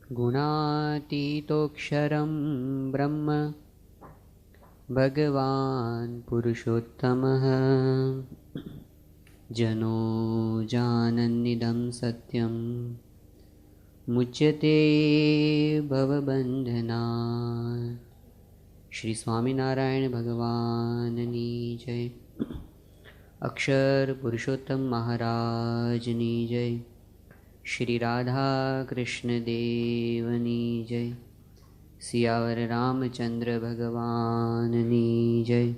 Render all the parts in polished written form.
गुणातीतोऽक्षरं ब्रह्म भगवान् पुरुषोत्तमः जनो जानन्निदं सत्यं मुच्यते भवबन्धनात्। श्री स्वामिनारायण भगवाननी जय। अक्षर पुरुषोत्तम महाराजनी जय। श्री राधा कृष्ण देवनी जय। सियावर रामचंद्र भगवाननी जय।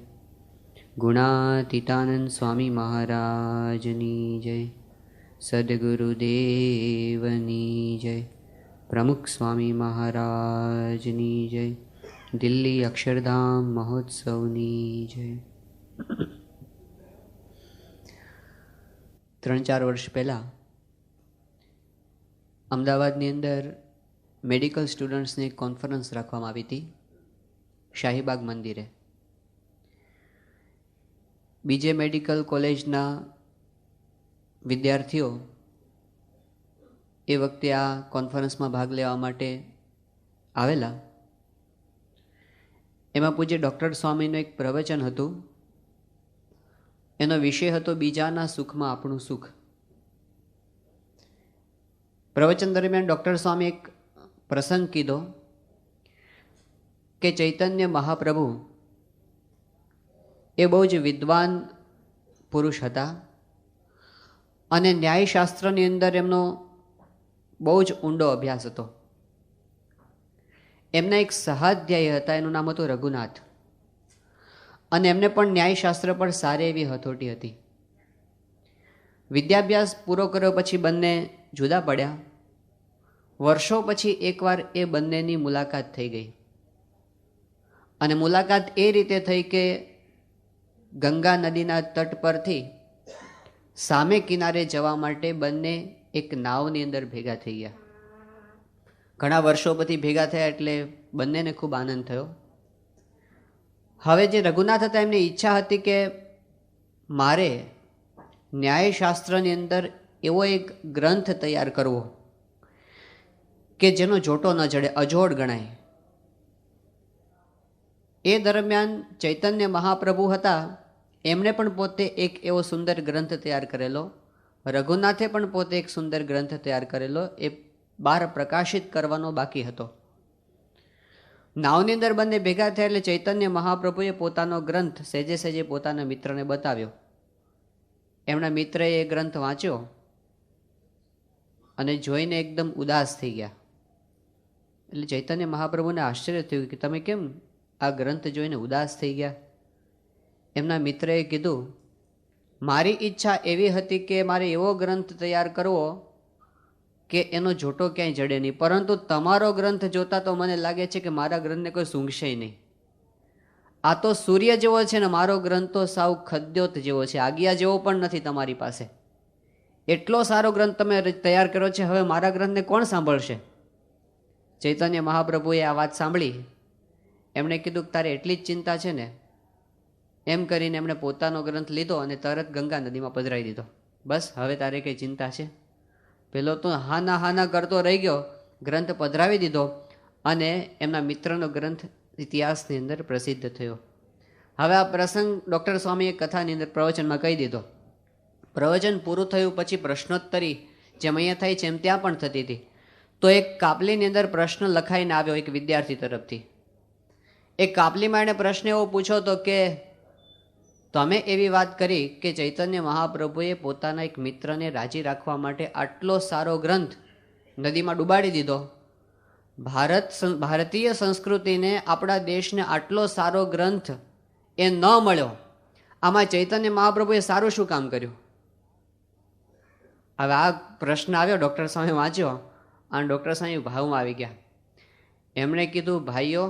गुणातीतानंद स्वामी महाराजनी जय। सद्गुरुदेवनी जय। प्रमुख स्वामी महाराजनी जय। दिल्ली अक्षरधाम महोत्सवनी जय। 3-4 વર્ષ પહેલાં અમદાવાદની અંદર મેડિકલ સ્ટુડન્ટ્સની એક કોન્ફરન્સ રાખવામાં આવી હતી શાહીબાગ મંદિરે. બીજે મેડિકલ કોલેજના વિદ્યાર્થીઓ એ વખતે આ કોન્ફરન્સમાં ભાગ લેવા માટે આવેલા. એમાં પૂજ્ય ડૉક્ટર સ્વામીનું એક પ્રવચન હતું. એનો વિષય હતો બીજાના સુખમાં આપણું સુખ. પ્રવચન દરમિયાન ડૉક્ટર સ્વામી એક પ્રસંગ કીધો કે ચૈતન્ય મહાપ્રભુ એ બહુ જ વિદ્વાન પુરુષ હતા અને ન્યાયશાસ્ત્રની અંદર એમનો બહુ જ ઊંડો અભ્યાસ હતો. એમના એક સહાધ્યાયી હતા, એનું નામ હતું રઘુનાથ, અને એમને પણ ન્યાયશાસ્ત્ર પર સારી એવી હથોટી હતી. વિદ્યાભ્યાસ પૂરો કર્યો પછી બંને જુદા પડ્યા. વર્ષો પછી એકવાર એ બંનેની મુલાકાત થઈ ગઈ, અને મુલાકાત એ રીતે થઈ કે ગંગા નદીના તટ પરથી સામે કિનારે જવા માટે બંને એક નાવની અંદર ભેગા થઈ ગયા. ઘણા વર્ષો પછી ભેગા થયા એટલે બંનેને ખૂબ આનંદ થયો. હવે જે રઘુનાથ હતા એમની ઈચ્છા હતી કે મારે ન્યાયશાસ્ત્રની અંદર એવો એક ગ્રંથ તૈયાર કરવો કે જેનો જોટો ન જડે, અજોડ ગણાય. એ દરમિયાન ચૈતન્ય મહાપ્રભુ હતા, એમણે પણ પોતે એક એવો સુંદર ગ્રંથ તૈયાર કરેલો. રઘુનાથે પણ પોતે એક સુંદર ગ્રંથ તૈયાર કરેલો. એ બહાર પ્રકાશિત કરવાનો બાકી હતો. નાવની અંદર બંને ભેગા થયા એટલે ચૈતન્ય મહાપ્રભુએ પોતાનો ગ્રંથ સહેજે સહેજે પોતાના મિત્રને બતાવ્યો. એમના મિત્રએ એ ગ્રંથ વાંચ્યો અને જોઈને એકદમ ઉદાસ થઈ ગયા. એટલે ચૈતન્ય મહાપ્રભુને આશ્ચર્ય થયું કે તમે કેમ આ ગ્રંથ જોઈને ઉદાસ થઈ ગયા? એમના મિત્રએ કીધું, મારી ઈચ્છા એવી હતી કે મારે એવો ગ્રંથ તૈયાર કરવો કે એનો જોટો ક્યાંય જડે નહીં, પરંતુ તમારો ગ્રંથ જોતા તો મને લાગે છે કે મારા ગ્રંથને કોઈ સૂંઘશે નહીં. આ તો સૂર્ય જેવો છે ને મારો ગ્રંથ તો સાવ ખદ્યોત જેવો છે, આજ્ઞા જેવો પણ નથી તમારી પાસે. એટલો સારો ગ્રંથ તમે તૈયાર કર્યો છે, હવે મારા ગ્રંથને કોણ સાંભળશે? ચૈતન્ય મહાપ્રભુએ આ વાત સાંભળી. એમણે કીધું કે તારે એટલી જ ચિંતા છે ને? એમ કરીને એમણે પોતાનો ગ્રંથ લીધો અને તરત ગંગા નદીમાં પધરાવી દીધો. બસ હવે તારે કંઈ ચિંતા છે? પેલો તો હાના હાના કરતો રહી ગયો, ગ્રંથ પધરાવી દીધો અને એમના મિત્રનો ગ્રંથ ઇતિહાસની અંદર પ્રસિદ્ધ થયો. હવે આ પ્રસંગ ડૉક્ટર સ્વામીએ કથાની અંદર પ્રવચનમાં કહી દીધો. પ્રવચન પૂરું થયું પછી પ્રશ્નોત્તરી જેમ અહીંયા થાય છે એમ ત્યાં પણ થતી હતી. તો એક કાપલીની અંદર પ્રશ્ન લખાઈને આવ્યો એક વિદ્યાર્થી તરફથી. એ કાપલીમાં એણે પ્રશ્ન એવો પૂછ્યો હતો કે તમે એવી વાત કરી કે ચૈતન્ય મહાપ્રભુએ પોતાના એક મિત્રને રાજી રાખવા માટે આટલો સારો ગ્રંથ નદીમાં ડૂબાડી દીધો. ભારતીય સંસ્કૃતિને, આપણા દેશને આટલો સારો ગ્રંથ એ ન મળ્યો. આમાં ચૈતન્ય મહાપ્રભુએ સારું શું કામ કર્યું? હવે આ પ્રશ્ન આવ્યો, ડૉક્ટર સ્વામી વાંચ્યો અને ડૉક્ટર સ્વામી ભાવમાં આવી ગયા. એમણે કીધું, ભાઈઓ,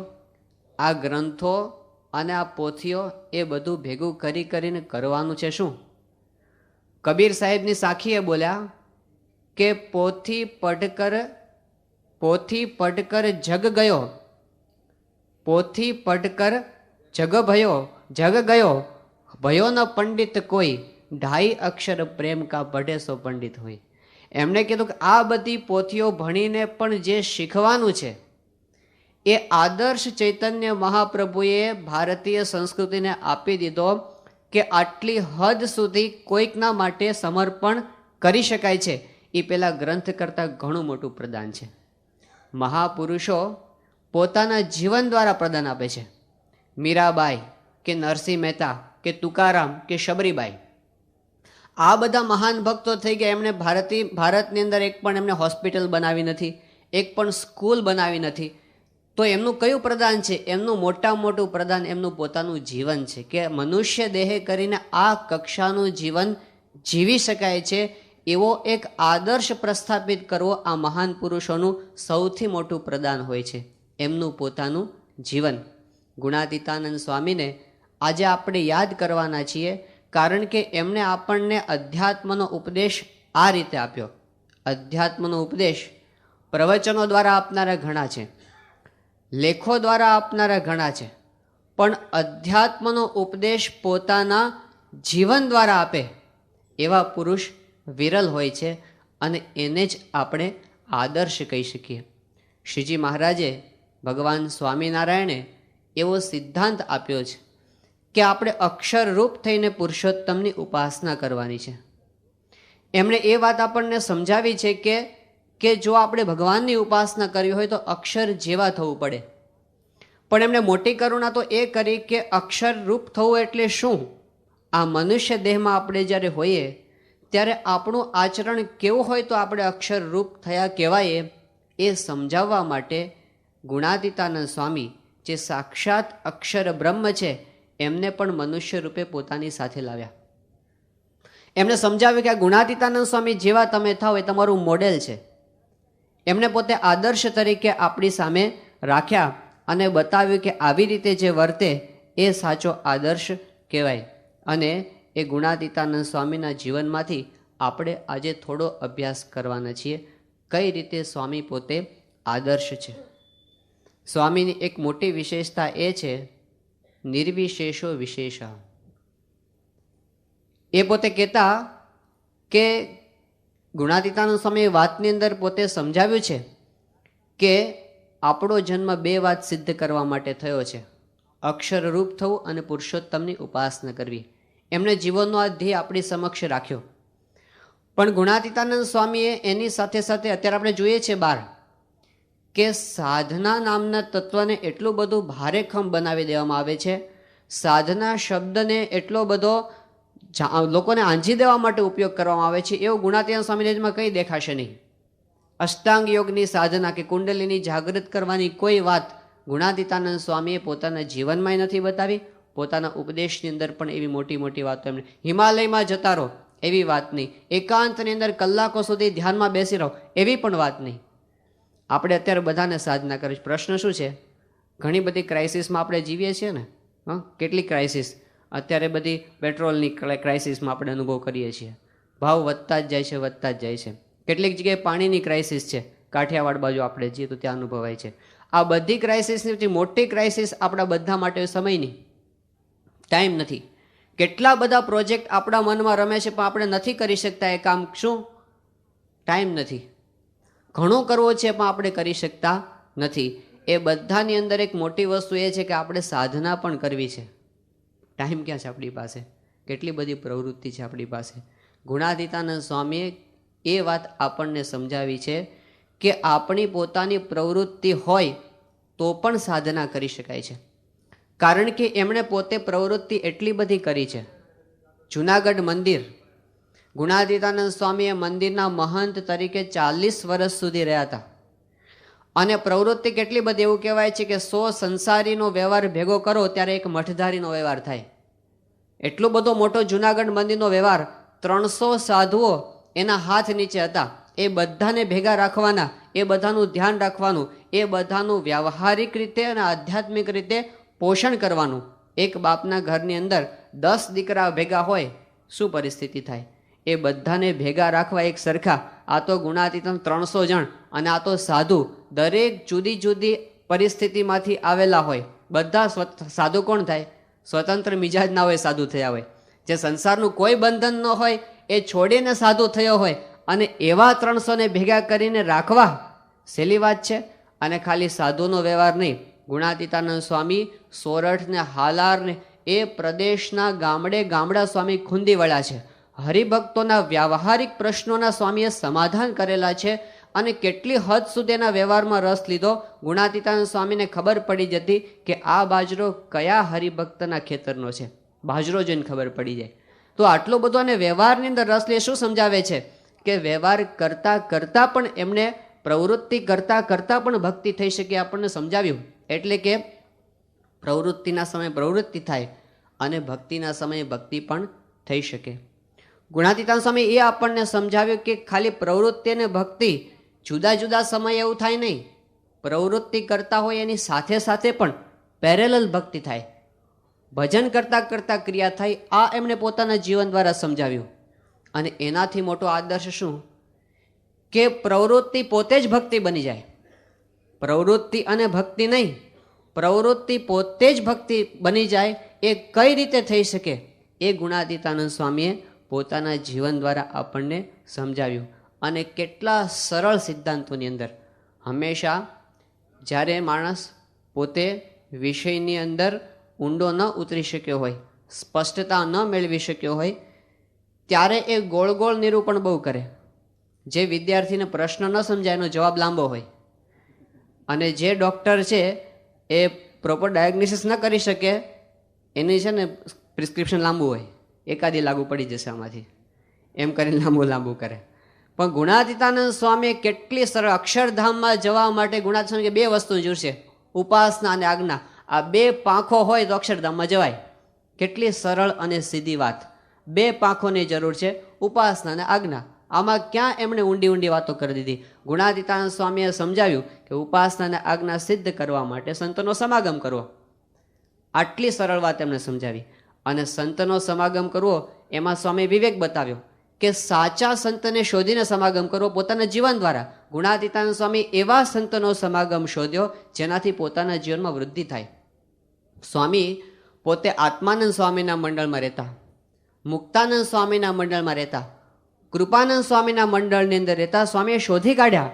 આ ગ્રંથો અને આ પોથીઓ એ બધું ભેગું કરીને કરવાનું છે શું? કબીર સાહેબની સાખીએ બોલ્યા કે પોથી પઢકર જગ ગયો, પોથી પઢકર જગ ભયો, ભયો ન પંડિત કોઈ, ઢાઈ અક્ષર પ્રેમ કા પઢે સો પંડિત હોય. એમણે કીધું કે આ બધી પોથીઓ ભણીને પણ જે શીખવાનું છે એ આદર્શ ચૈતન્ય મહાપ્રભુએ ભારતીય સંસ્કૃતિને આપી દીધો કે આટલી હદ સુધી કોઈકના માટે સમર્પણ કરી શકાય છે. એ પેલા ગ્રંથ કરતાં ઘણું મોટું પ્રદાન છે. મહાપુરુષો પોતાના જીવન દ્વારા પ્રદાન આપે છે. મીરાબાઈ કે નરસિંહ મહેતા કે તુકારામ કે શબરીબાઈ, આ બધા મહાન ભક્તો થઈ ગયા. એમણે ભારતની અંદર એક પણ એમને હોસ્પિટલ બનાવી નથી, એક પણ સ્કૂલ બનાવી નથી. તો એમનું કયું પ્રદાન છે? એમનું મોટું પ્રદાન એમનું પોતાનું જીવન છે કે મનુષ્ય દેહે કરીને આ કક્ષાનું જીવન જીવી શકાય છે. એવો એક આદર્શ પ્રસ્થાપિત કરવો આ મહાન પુરુષોનું સૌથી મોટું પ્રદાન હોય છે, એમનું પોતાનું જીવન. ગુણાતીતાનંદ સ્વામીને આજે આપણે યાદ કરવાના છીએ, કારણ કે એમણે આપણને અધ્યાત્મનો ઉપદેશ આ રીતે આપ્યો. અધ્યાત્મનો ઉપદેશ પ્રવચનો દ્વારા આપનારા ઘણા છે, લેખો દ્વારા આપનારા ઘણા છે, પણ અધ્યાત્મનો ઉપદેશ પોતાના જીવન દ્વારા આપે એવા પુરુષ વિરલ હોય છે, અને એને જ આપણે આદર્શ કહી શકીએ. શ્રીજી મહારાજે, ભગવાન સ્વામિનારાયણે એવો સિદ્ધાંત આપ્યો છે કે આપણે અક્ષરરૂપ થઈને પુરુષોત્તમની ઉપાસના કરવાની છે. એમણે એ વાત આપણને સમજાવી છે કે જો આપણે ભગવાનની ઉપાસના કરવી હોય તો અક્ષર જેવા થવું પડે. પણ એમણે મોટી કરુણા તો એ કરી કે અક્ષરરૂપ થવું એટલે શું? આ મનુષ્ય દેહમાં આપણે જ્યારે હોઈએ ત્યારે આપણું આચરણ કેવું હોય તો આપણે અક્ષરરૂપ થયા કહેવાય, એ સમજાવવા માટે ગુણાતીતાનંદ સ્વામી, જે સાક્ષાત અક્ષર બ્રહ્મ છે, એમને પણ મનુષ્ય રૂપે પોતાની સાથે લાવ્યા. એમને સમજાવ્યું કે આ ગુણાતીતાનંદ સ્વામી જેવા તમે થાવ એ તમારું મોડેલ છે. એમને પોતે આદર્શ તરીકે આપણી સામે રાખ્યા અને બતાવ્યું કે આવી રીતે જે વર્તે એ સાચો આદર્શ કહેવાય. અને એ ગુણાતીતાનંદ સ્વામીના જીવનમાંથી આપણે આજે થોડો અભ્યાસ કરવાના છીએ, કઈ રીતે સ્વામી પોતે આદર્શ છે. સ્વામીની એક મોટી વિશેષતા એ છે નિર્વિશેષો વિશેષ. એ પોતે કહેતા કે ગુણાતીતાનંદ સ્વામી વાતની અંદર પોતે સમજાવ્યું છે કે આપણો જન્મ બે વાત સિદ્ધ કરવા માટે થયો છે, અક્ષરરૂપ થવું અને પુરુષોત્તમની ઉપાસના કરવી. એમને જીવનનો આ ધ્યેય આપણી સમક્ષ રાખ્યો. પણ ગુણાતીતાનંદ સ્વામીએ એની સાથે સાથે અત્યારે આપણે જોઈએ છીએ બહાર કે સાધના નામના તત્વને એટલું બધું ભારેખમ બનાવી દેવામાં આવે છે, સાધના શબ્દને એટલો બધો લોકોને આંજી દેવા માટે ઉપયોગ કરવામાં આવે છે, એવું ગુણાતીતાનંદ સ્વામીને કંઈ દેખાશે નહીં. અષ્ટાંગ યોગની સાધના કે કુંડલીની જાગૃત કરવાની કોઈ વાત ગુણાતીતાનંદ સ્વામીએ પોતાના જીવનમાં નથી બતાવી, પોતાના ઉપદેશની અંદર પણ એવી મોટી મોટી વાતો એમણે, હિમાલયમાં જતા રહો એવી વાત નહીં, એકાંતની અંદર કલાકો સુધી ધ્યાનમાં બેસી રહો એવી પણ વાત નહીં. આપણે અત્યારે બધાને સાધના કરી, પ્રશ્ન શું છે? ઘણી બધી ક્રાઇસિસમાં આપણે જીવીએ છીએ ને. કેટલી ક્રાઇસિસ અત્યારે બધી પેટ્રોલની ક્રાઇસિસમાં આપણે અનુભવ કરીએ છીએ. ભાવ વધતા જ જાય છે. કેટલીક જગ્યાએ પાણીની ક્રાઇસિસ છે, કાઠિયાવાડ બાજુ આપણે જઈએ તો ત્યાં અનુભવાય છે. આ બધી ક્રાઇસિસની મોટી ક્રાઇસિસ આપણા બધા માટે સમયની, ટાઈમ નથી. કેટલા બધા પ્રોજેક્ટ આપણા મનમાં રમે છે પણ આપણે નથી કરી શકતા એ કામ. શું? ટાઈમ નથી. ઘણું કરવો છે પણ આપણે કરી શકતા નથી. એ બધાની અંદર એક મોટી વસ્તુ એ છે કે આપણે સાધના પણ કરવી છે. ટાઈમ ક્યાં છે આપણી પાસે? કેટલી બધી પ્રવૃત્તિ છે આપણી પાસે. ગુણાતીતાનંદ સ્વામીએ એ વાત આપણને સમજાવી છે કે આપણી પોતાની પ્રવૃત્તિ હોય તો પણ સાધના કરી શકાય છે. કારણ કે એમણે પોતે પ્રવૃત્તિ એટલી બધી કરી છે. જૂનાગઢ મંદિર, ગુણાતીતાનંદ સ્વામીએ મંદિરના મહંત તરીકે 40 વર્ષ સુધી રહ્યા હતા. અને પ્રવૃત્તિ કેટલી બધી, એવું કહેવાય છે કે 100 સંસારીનો વ્યવહાર ભેગો કરો ત્યારે એક મઠધારીનો વ્યવહાર થાય. એટલો બધો મોટો જૂનાગઢ મંદિરનો વ્યવહાર, 300 સાધુઓ એના હાથ નીચે હતા. એ બધાને ભેગા રાખવાના, એ બધાનું ધ્યાન રાખવાનું, એ બધાનું વ્યવહારિક રીતે અને આધ્યાત્મિક રીતે પોષણ કરવાનું. એક બાપના ઘરની અંદર 10 દીકરા ભેગા હોય શું પરિસ્થિતિ થાય? એ બધાને ભેગા રાખવા એક સરખા. આ તો ગુણાતીતાનંદ 300 જણ, અને આ તો સાધુ, દરેક જુદી જુદી પરિસ્થિતિમાંથી આવેલા હોય. બધા સાધુ કોણ થાય? સ્વતંત્ર મિજાજ ના હોય, સાધુ થયા હોય. જે સંસારનું કોઈ બંધન ન હોય એ છોડીને સાધુ થયો હોય, અને એવા 300 ભેગા કરીને રાખવા સહેલી વાત છે. અને ખાલી સાધુનો વ્યવહાર નહીં, ગુણાતીતાનંદ સ્વામી સોરઠ ને હાલાર ને એ પ્રદેશના ગામડા સ્વામી ખૂંદી વળ્યા છે. હરિભક્તોના વ્યાવહારિક પ્રશ્નોના સ્વામીએ સમાધાન કરેલા છે. અને કેટલી હદ સુધી એના વ્યવહારમાં રસ લીધો. ગુણાતીતાનંદ સ્વામીને ખબર પડી જતી કે આ બાજરો કયા હરિભક્તના ખેતરનો છે, બાજરો જોઈને ખબર પડી જાય. તો આટલો બધો અને વ્યવહારની અંદર રસ લે શું સમજાવે છે કે વ્યવહાર કરતા કરતા પણ એમને પ્રવૃત્તિ કરતા કરતા પણ ભક્તિ થઈ શકે આપણને સમજાવ્યું. એટલે કે પ્રવૃત્તિના સમયે પ્રવૃત્તિ થાય અને ભક્તિના સમયે ભક્તિ પણ થઈ શકે. ગુણાતીતાનંદ સ્વામી એ આપણને સમજાવ્યું કે ખાલી પ્રવૃત્તિ અને ભક્તિ જુદા જુદા સમયે એવું થાય નહીં. પ્રવૃત્તિ કરતા હોય એની સાથે સાથે પણ પેરેલલ ભક્તિ થાય, ભજન કરતા કરતા ક્રિયા થાય. આ એમણે પોતાના જીવન દ્વારા સમજાવ્યું. અને એનાથી મોટો આદર્શ શું કે પ્રવૃત્તિ પોતે જ ભક્તિ બની જાય. પ્રવૃત્તિ અને ભક્તિ નહીં, પ્રવૃત્તિ પોતે જ ભક્તિ બની જાય. એ કઈ રીતે થઈ શકે એ ગુણાતીતાનંદ સ્વામીએ પોતાના જીવન દ્વારા આપણને સમજાવ્યું. અને કેટલા સરળ સિદ્ધાંતોની અંદર હંમેશા જ્યારે માણસ પોતે વિષયની અંદર ઊંડો ન ઉતરી શક્યો હોય, સ્પષ્ટતા ન મેળવી શક્યો હોય, ત્યારે એ ગોળ ગોળ નિરૂપણ બહુ કરે. જે વિદ્યાર્થીને પ્રશ્ન ન સમજાય એનો જવાબ લાંબો હોય, અને જે ડૉક્ટર છે એ પ્રોપર ડાયગ્નોસિસ ન કરી શકે એની છે ને પ્રિસ્ક્રિપ્શન લાંબુ હોય, એકાદી લાગુ પડી જશે આમાંથી, એમ કરીને લાંબુ કરે. પણ ગુણાતીતાનંદ સ્વામીએ કેટલી સરળ, અક્ષરધામમાં જવા માટે ગુણાતીતાનંદ સ્વામી બે વસ્તુ જોઈશે, ઉપાસના અને આજ્ઞા. આ બે પાંખો હોય તો અક્ષરધામમાં જવાય. કેટલી સરળ અને સીધી વાત. બે પાંખોની જરૂર છે, ઉપાસના અને આજ્ઞા. આમાં ક્યાં એમણે ઊંડી વાતો કરી દીધી. ગુણાતીતાનંદ સ્વામીએ સમજાવ્યું કે ઉપાસના અને આજ્ઞા સિદ્ધ કરવા માટે સંતનો સમાગમ કરવો. આટલી સરળ વાત એમણે સમજાવી. અને સંતનો સમાગમ કરવો એમાં સ્વામી વિવેક બતાવ્યો કે સાચા સંતને શોધીને સમાગમ કરવો પોતાના જીવન દ્વારા. ગુણાતીતાનંદ સ્વામી એવા સંતનો સમાગમ શોધ્યો જેનાથી પોતાના જીવનમાં વૃદ્ધિ થાય. સ્વામી પોતે આત્માનંદ સ્વામીના મંડળમાં રહેતા, મુક્તાનંદ સ્વામીના મંડળમાં રહેતા, કૃપાનંદ સ્વામીના મંડળની અંદર રહેતા. સ્વામીએ શોધી કાઢ્યા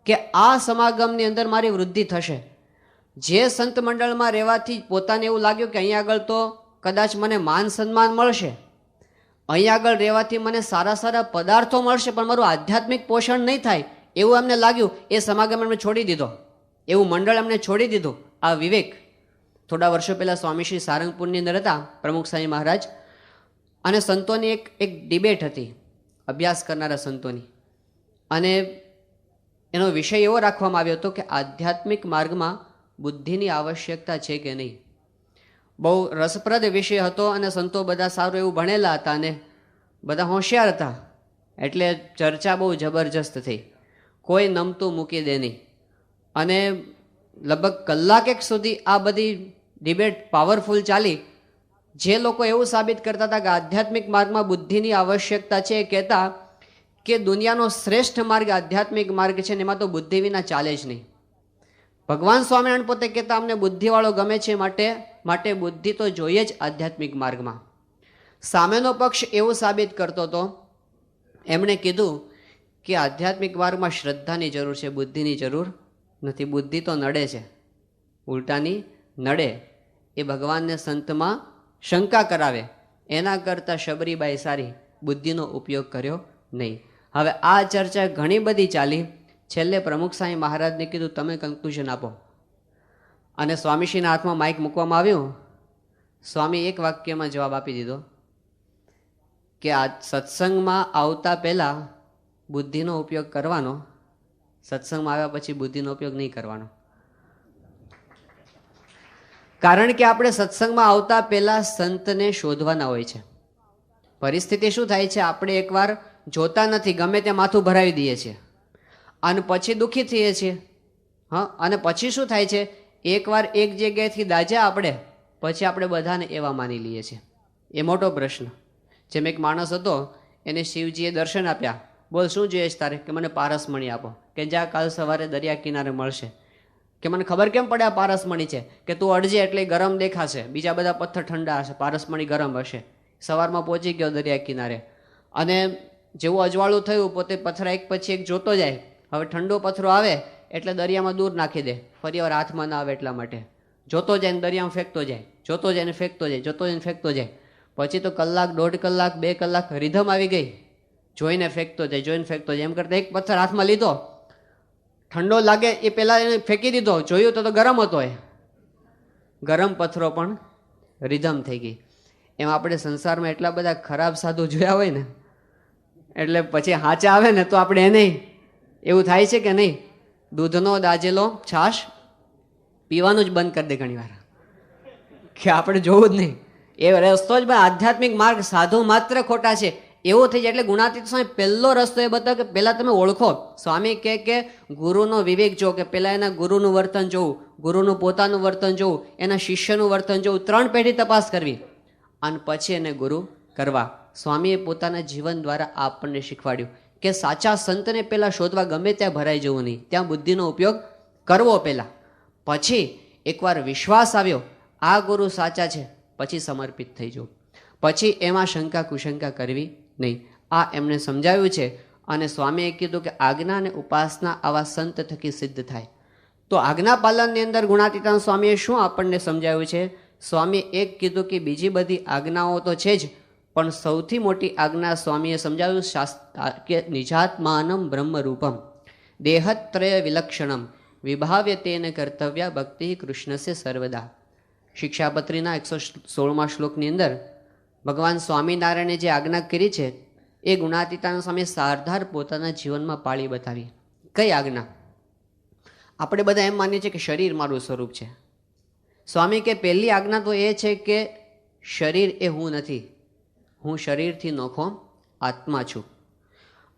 કે આ સમાગમની અંદર મારી વૃદ્ધિ થશે. જે સંત મંડળમાં રહેવાથી પોતાને એવું લાગ્યું કે અહીંયા આગળ તો કદાચ મને માન સન્માન મળશે, અહીં આગળ રહેવાથી મને સારા સારા પદાર્થો મળશે, પણ મારું આધ્યાત્મિક પોષણ નહીં થાય એવું એમને લાગ્યું. એ સમાગમ એમને છોડી દીધો, એવું મંડળ એમને છોડી દીધું. આ વિવેક. થોડા વર્ષો પહેલાં સ્વામીશ્રી સારંગપુરની અંદર હતા, પ્રમુખ સ્વામી મહારાજ, અને સંતોની એક ડિબેટ હતી, અભ્યાસ કરનારા સંતોની. અને એનો વિષય એવો રાખવામાં આવ્યો હતો કે આધ્યાત્મિક માર્ગમાં બુદ્ધિની આવશ્યકતા છે કે નહીં. બહુ રસપ્રદ વિષય હતો અને સંતો બધા સારું એવું ભણેલા હતા અને બધા હોશિયાર હતા, એટલે ચર્ચા બહુ જબરજસ્ત થઈ, કોઈ નમતું મૂકી દે નહીં. અને લગભગ કલાકેક સુધી આ બધી ડિબેટ પાવરફુલ ચાલી. જે લોકો એવું સાબિત કરતા હતા કે આધ્યાત્મિક માર્ગમાં બુદ્ધિની આવશ્યકતા છે, એ કહેતા કે દુનિયાનો શ્રેષ્ઠ માર્ગ આધ્યાત્મિક માર્ગ છે ને એમાં તો બુદ્ધિ વિના ચાલે જ નહીં. ભગવાન સ્વામિનારાયણ પોતે કહેતા અમને બુદ્ધિવાળો ગમે છે, માટે બુદ્ધિ તો જોઈએ જ આધ્યાત્મિક માર્ગમાં. સામેનો પક્ષ એવું સાબિત કરતો હતો, એમણે કીધું કે આધ્યાત્મિક માર્ગમાં શ્રદ્ધાની જરૂર છે, બુદ્ધિની જરૂર નથી. બુદ્ધિ તો નડે છે, ઉલટાની નડે. એ ભગવાનને સંતમાં શંકા કરાવે, એના કરતાં શબરીબાઈ સારી, બુદ્ધિનો ઉપયોગ કર્યો નહીં. હવે આ ચર્ચા ઘણી બધી ચાલી. છેલ્લે પ્રમુખ સ્વામી મહારાજને કીધું તમે કન્ક્લુઝન આપો. અને સ્વામીશ્રીના હાથમાં માઇક મૂકવામાં આવ્યું. સ્વામી એક વાક્યમાં જવાબ આપી દીધો કે આ સત્સંગમાં આવતા પહેલાં બુદ્ધિનો ઉપયોગ કરવાનો, સત્સંગમાં આવ્યા પછી બુદ્ધિનો ઉપયોગ નહીં કરવાનો. કારણ કે આપણે સત્સંગમાં આવતા પહેલાં સંતને શોધવાના હોય છે. પરિસ્થિતિ શું થાય છે, આપણે એકવાર જોતા નથી, ગમે ત્યાં માથું ભરાવી દઈએ છીએ અને પછી દુઃખી થઈએ છીએ. હા, અને પછી શું થાય છે, એકવાર એક જગ્યાએથી દાજ્યા આપણે, પછી આપણે બધાને એવા માની લઈએ છીએ. એ મોટો પ્રશ્ન. જેમ એક માણસ હતો, એને શિવજીએ દર્શન આપ્યા, બોલ શું જોઈએ છે તારે? કે મને પારસમણી આપો. કે જ્યાં કાલ સવારે દરિયા કિનારે મળશે. કે મને ખબર કેમ પડે આ પારસમણી છે? કે તું અડજે એટલે ગરમ દેખાશે, બીજા બધા પથ્થર ઠંડા હશે, પારસમણી ગરમ હશે. સવારમાં પહોંચી ગયો દરિયા કિનારે અને જેવું અજવાળું થયું પોતે પથરા એક પછી એક જોતો જાય. હવે ઠંડો પથરો આવે એટલે દરિયામાં દૂર નાખી દે, ફરી વાર હાથમાં ના આવે એટલા માટે. જોતો જાય ને દરિયામાં ફેંકતો જાય, જોતો જાય ને ફેંકતો જાય, જોતો જાય ને ફેંકતો જાય. પછી તો કલાક, 1.5 કલાક, 2 કલાક રીધમ આવી ગઈ. જોઈને ફેંકતો જાય, જોઈને ફેંકતો જાય. એમ કરતા એક પથ્થર હાથમાં લીધો, ઠંડો લાગે એ પહેલાં એને ફેંકી દીધો. જોયું તો ગરમ હતો. એ ગરમ પથ્થરો પણ રીધમ થઈ ગઈ. એમ આપણે સંસારમાં એટલા બધા ખરાબ સાધુ જોયા હોય ને, એટલે પછી હાચા આવે ને તો આપણે એને એવું થાય છે કે નહીં, દૂધનો દાજેલો છાશ પીવાનું જ બંધ કરી દે ઘણી વાર, કે આપણે જોવું જ નહીં. એ રસ્તો જ આધ્યાત્મિક માર્ગ સાધુ માત્ર ખોટા છે એવું થઈ જાય. એટલે ગુણાતીત સ્વામી પહેલો રસ્તો એ બતાવે કે પહેલાં તમે ઓળખો. સ્વામી કે ગુરુનો વિવેક જો, કે પહેલાં એના ગુરુનું વર્તન જોવું, ગુરુનું પોતાનું વર્તન જોવું, એના શિષ્યનું વર્તન જોવું, 3 પેઢી તપાસ કરવી અને પછી એને ગુરુ કરવા. સ્વામીએ પોતાના જીવન દ્વારા આપણને શીખવાડ્યું કે સાચા સંતને પહેલાં શોધવા ગમે ત્યાં ભરાઈ જવું નહીં, ત્યાં બુદ્ધિનો ઉપયોગ કરવો પહેલાં. પછી એકવાર વિશ્વાસ આવ્યો આ ગુરુ સાચા છે, પછી સમર્પિત થઈ જવું, પછી એમાં શંકા કુશંકા કરવી નહીં. આ એમણે સમજાવ્યું છે. અને સ્વામીએ કીધું કે આજ્ઞા અને ઉપાસના આવા સંત થકી સિદ્ધ થાય. તો આજ્ઞા પાલનની અંદર ગુણાતીતાનંદ સ્વામીએ શું આપણને સમજાવ્યું છે? સ્વામીએ એક કીધું કે બીજી બધી આજ્ઞાઓ તો છે જ, પણ સૌથી મોટી આજ્ઞા સ્વામીએ સમજાવ્યું કે નિજાત્માનમ બ્રહ્મરૂપમ દેહત્રય વિલક્ષણમ વિભાવ્ય તેન કર્તવ્ય ભક્તિ કૃષ્ણસે સર્વદા. શિક્ષાપત્રીના 116મા શ્લોકની અંદર ભગવાન સ્વામિનારાયણે જે આજ્ઞા કરી છે એ ગુણાતીતાનંદ સ્વામી સારધાર પોતાના જીવનમાં પાળી બતાવી. કઈ આજ્ઞા? આપણે બધા એમ માનીએ છીએ કે શરીર મારું સ્વરૂપ છે. સ્વામી કે પહેલી આજ્ઞા તો એ છે કે શરીર એ હું નથી, હું શરીરથી નોખો આત્મા છું.